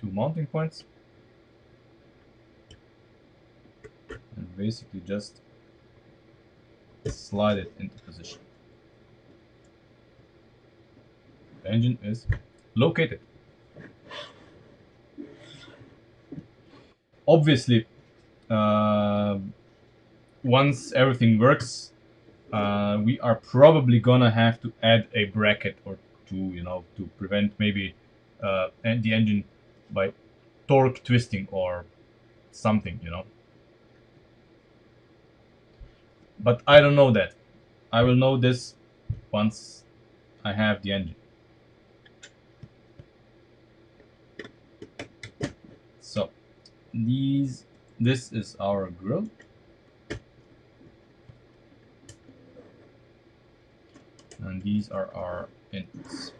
two mounting points, and basically just slide it into position. The engine is located. Obviously, uh, once everything works, we are probably gonna have to add a bracket or two, to prevent maybe the engine by torque twisting or something. But I don't know that. I will know this once I have the engine. So this is our grill, and these are our inputs.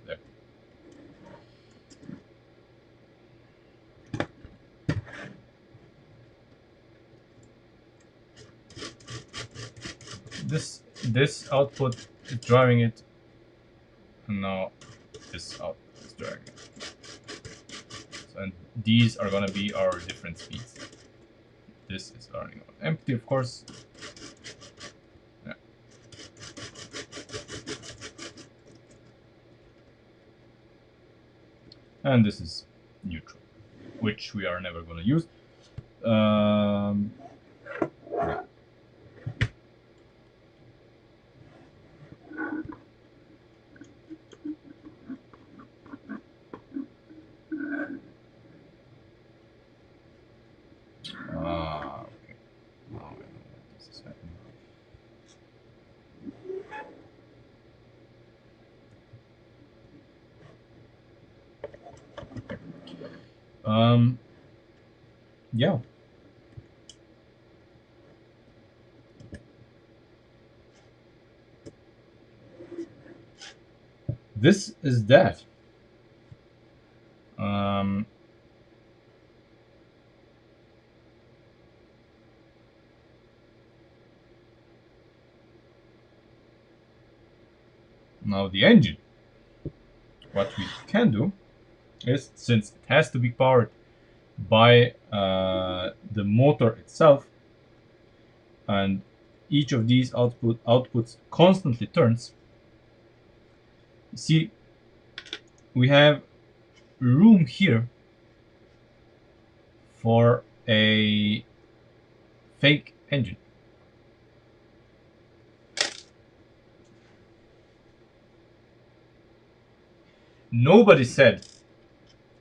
There. This output is driving it, and now this output is driving it. So, and these are gonna be our different speeds. This is running on empty, of course. Yeah. And this is neutral, which we are never gonna use. Um, okay. Now I know what this is happening. Um, yeah. This is that. Um, Now the engine, what we can do is, since it has to be powered by the motor itself, and each of these outputs constantly turns, see, we have room here for a fake engine. Nobody said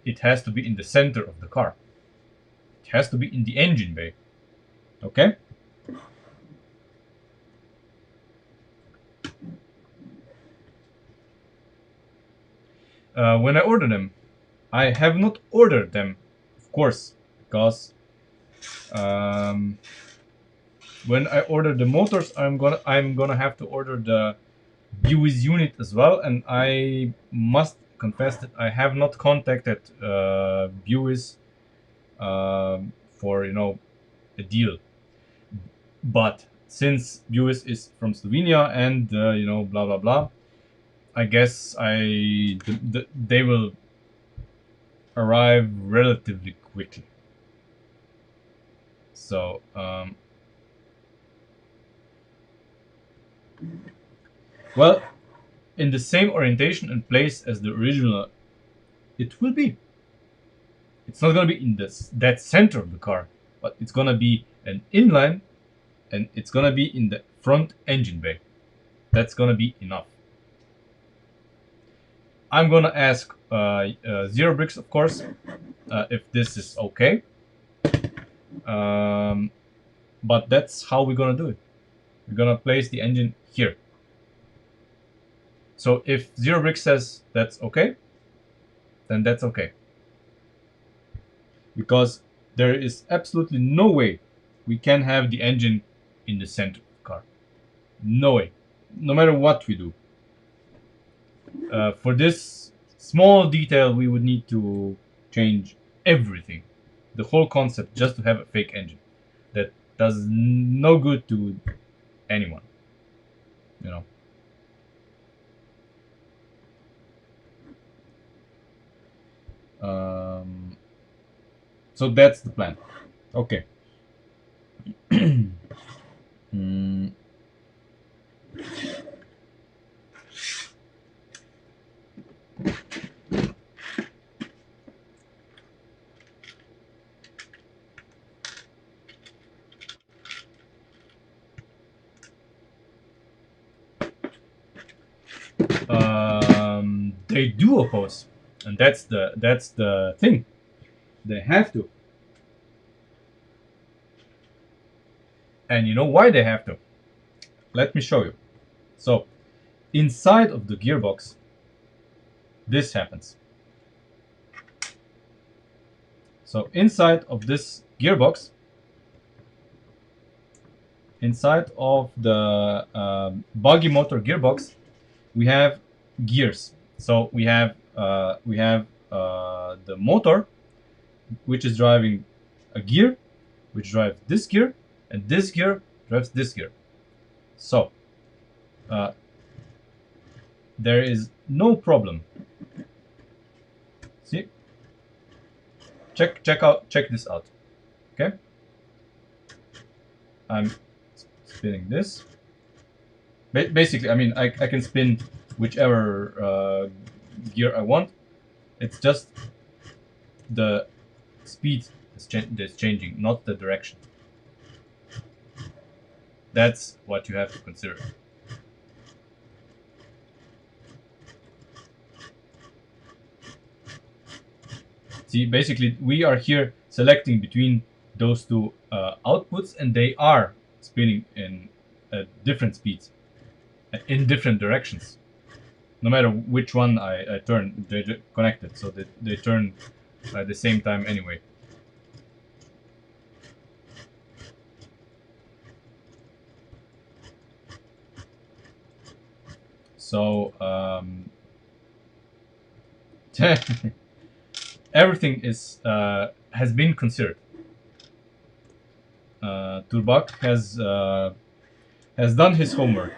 it has to be in the center of the car. It has to be in the engine bay. Okay? When I order them, I have not ordered them, of course, because when I order the motors, I'm gonna have to order the Buies unit as well, and I must confess that I have not contacted Buies for a deal. But since Buies is from Slovenia and blah blah blah, I guess they will arrive relatively quickly. So well, in the same orientation and place as the original, it will be. It's not gonna be in that center of the car, but it's gonna be an inline, and it's gonna be in the front engine bay. That's gonna be enough. I'm gonna ask Zero Bricks, of course, if this is okay. But that's how we're gonna do it. We're gonna place the engine here. So if Zero Bricks says that's okay, then that's okay. Because there is absolutely no way we can have the engine in the center of the car. No way. No matter what we do. For this small detail, we would need to change everything. The whole concept, just to have a fake engine. That does no good to anyone. You know. So that's the plan. Okay. They do oppose, and that's the thing. They have to. And you know why they have to? Let me show you. So, inside of the gearbox, this happens. So, inside of this gearbox, inside of the buggy motor gearbox, we have gears. So we have the motor, which is driving a gear, which drives this gear, and this gear drives this gear. So there is no problem. See, check this out. Okay, I'm spinning this. Basically, I mean, I can spin whichever gear I want. It's just the speed that's changing, not the direction. That's what you have to consider. See, basically, we are here selecting between those two outputs, and they are spinning in different speeds, in different directions. No matter which one I turn, they're connected, so they turn at the same time anyway. So everything is has been considered. Turbak has done his homework.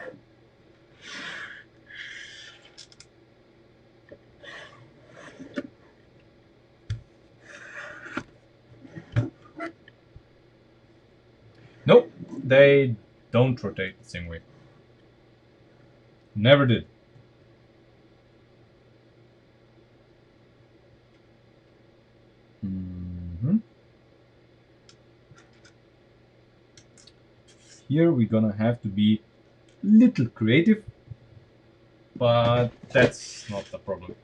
they don't rotate the same way. Never did. Mhm. Here we're gonna have to be little creative, but that's not the problem.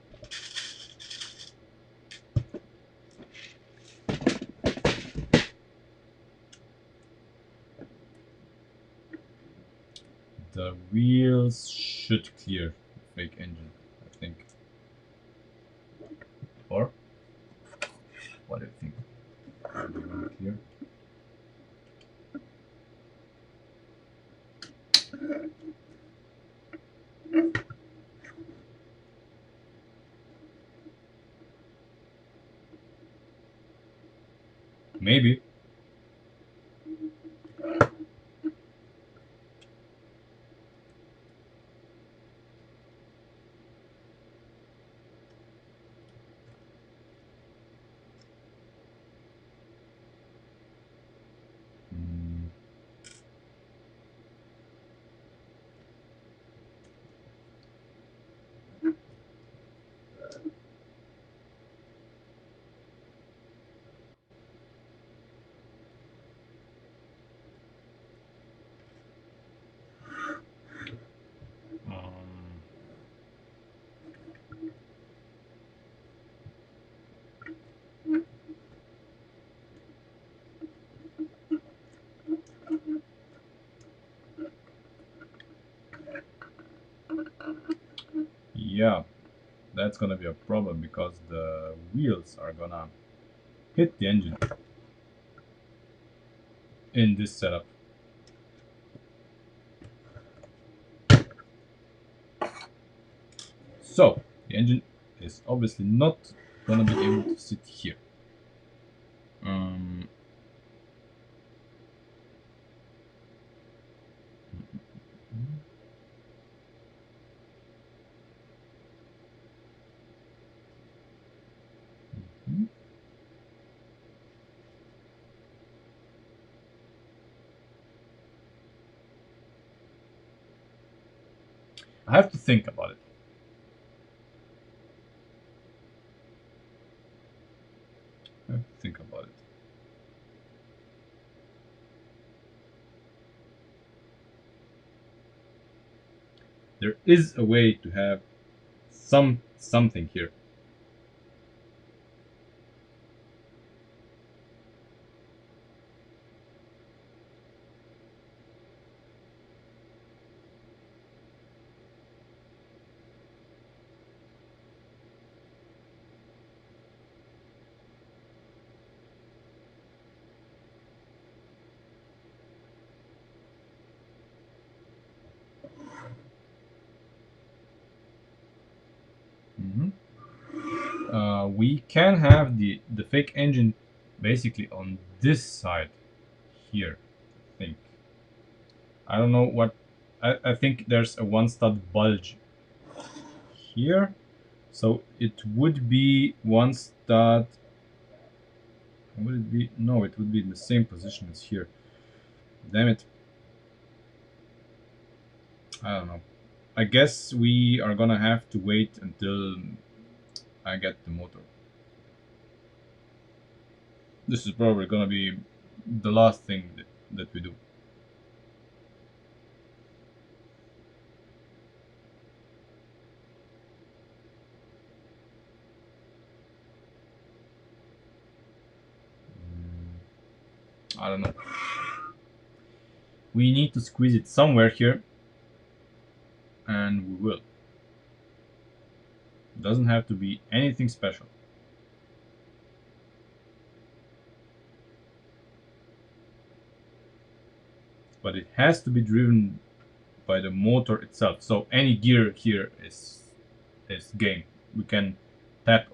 The wheels should clear the fake engine, I think. Or what do you think? Are they gonna clear? Maybe. Mm, um, yeah, that's gonna be a problem because the wheels are gonna hit the engine in this setup. So the engine is obviously not gonna be able to sit here. Um, I have to think about it. I have to think about it. There is a way to have something here. Mhm. We can have the fake engine basically on this side here. I think. I don't know what. I think there's a one stud bulge here, so it would be one stud. Would it be? No, it would be in the same position as here. Damn it! I don't know. I guess we are gonna have to wait until I get the motor. This is probably gonna be the last thing that we do. I don't know. We need to squeeze it somewhere here, and we will. Doesn't have to be anything special, but it has to be driven by the motor itself. So any gear here is game. We can tap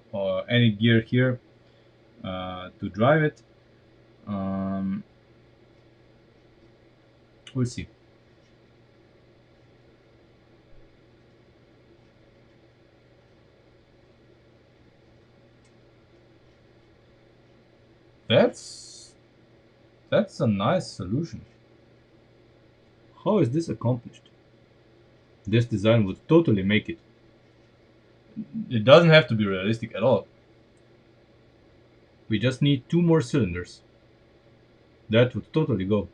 any gear here to drive it. Um, we'll see. That's that's a nice solution. How is this accomplished? This design would totally make it. It doesn't have to be realistic at all. We just need two more cylinders. That would totally go.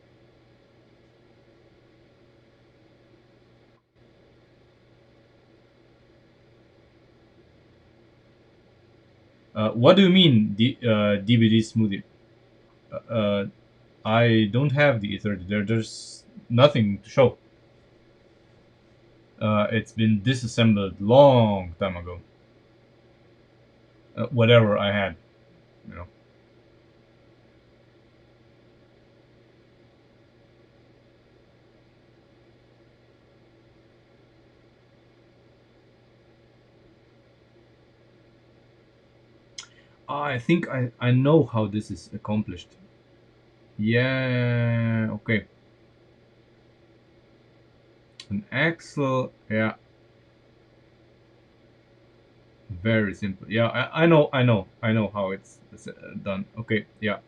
What do you mean, DVD smoothie? Uh, I don't have the E30. There's nothing to show. It's been disassembled long time ago. Whatever I had, you know. I think I know how this is accomplished. Yeah, okay. An axle, yeah, very simple. Yeah, I know how it's done. Okay, yeah.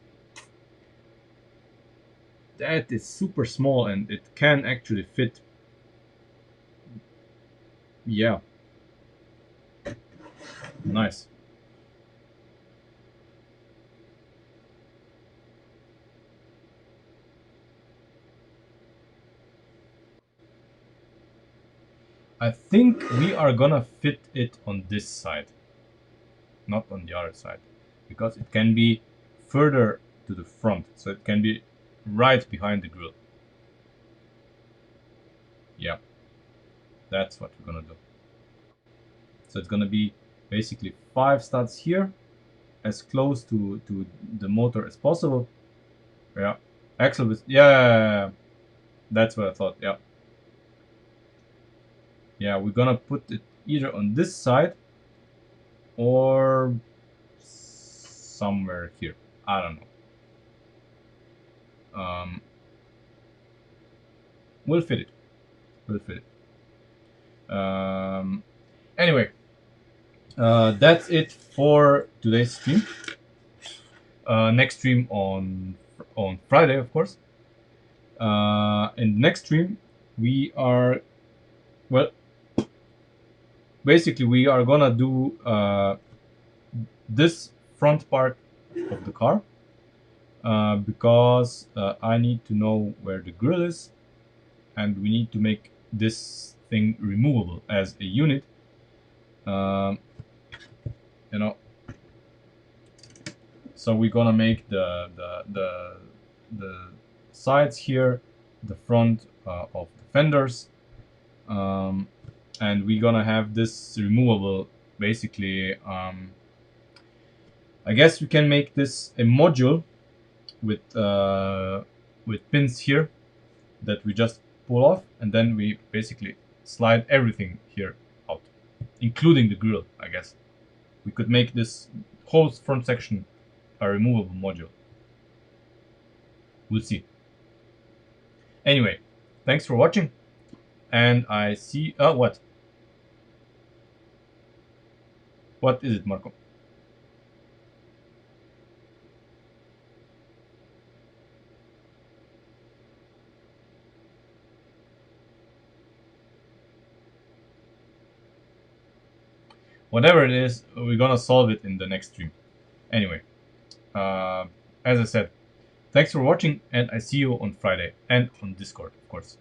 That is super small and it can actually fit. Yeah, nice. I think we are gonna fit it on this side, not on the other side, because it can be further to the front, so it can be right behind the grill. Yeah, that's what we're gonna do. So it's gonna be basically 5 studs here, as close to the motor as possible. Yeah, axle with yeah, that's what I thought. Yeah, yeah, we're gonna put it either on this side or somewhere here. I don't know. We'll fit it. We'll fit it. Anyway, that's it for today's stream. Next stream on Friday, of course. In next stream, we are well. Basically, we are gonna do this front part of the car because I need to know where the grill is, and we need to make this thing removable as a unit. Um, you know, so we're gonna make the sides here, the front of the fenders, um, and we're gonna have this removable. Basically, I guess we can make this a module with pins here that we just pull off, and then we basically slide everything here out, including the grill. I guess we could make this whole front section a removable module. We'll see. Anyway, thanks for watching, and I see. What? What is it, Marco? Whatever it is, we're gonna solve it in the next stream. Anyway, uh, as I said, thanks for watching, and I see you on Friday and on Discord, of course.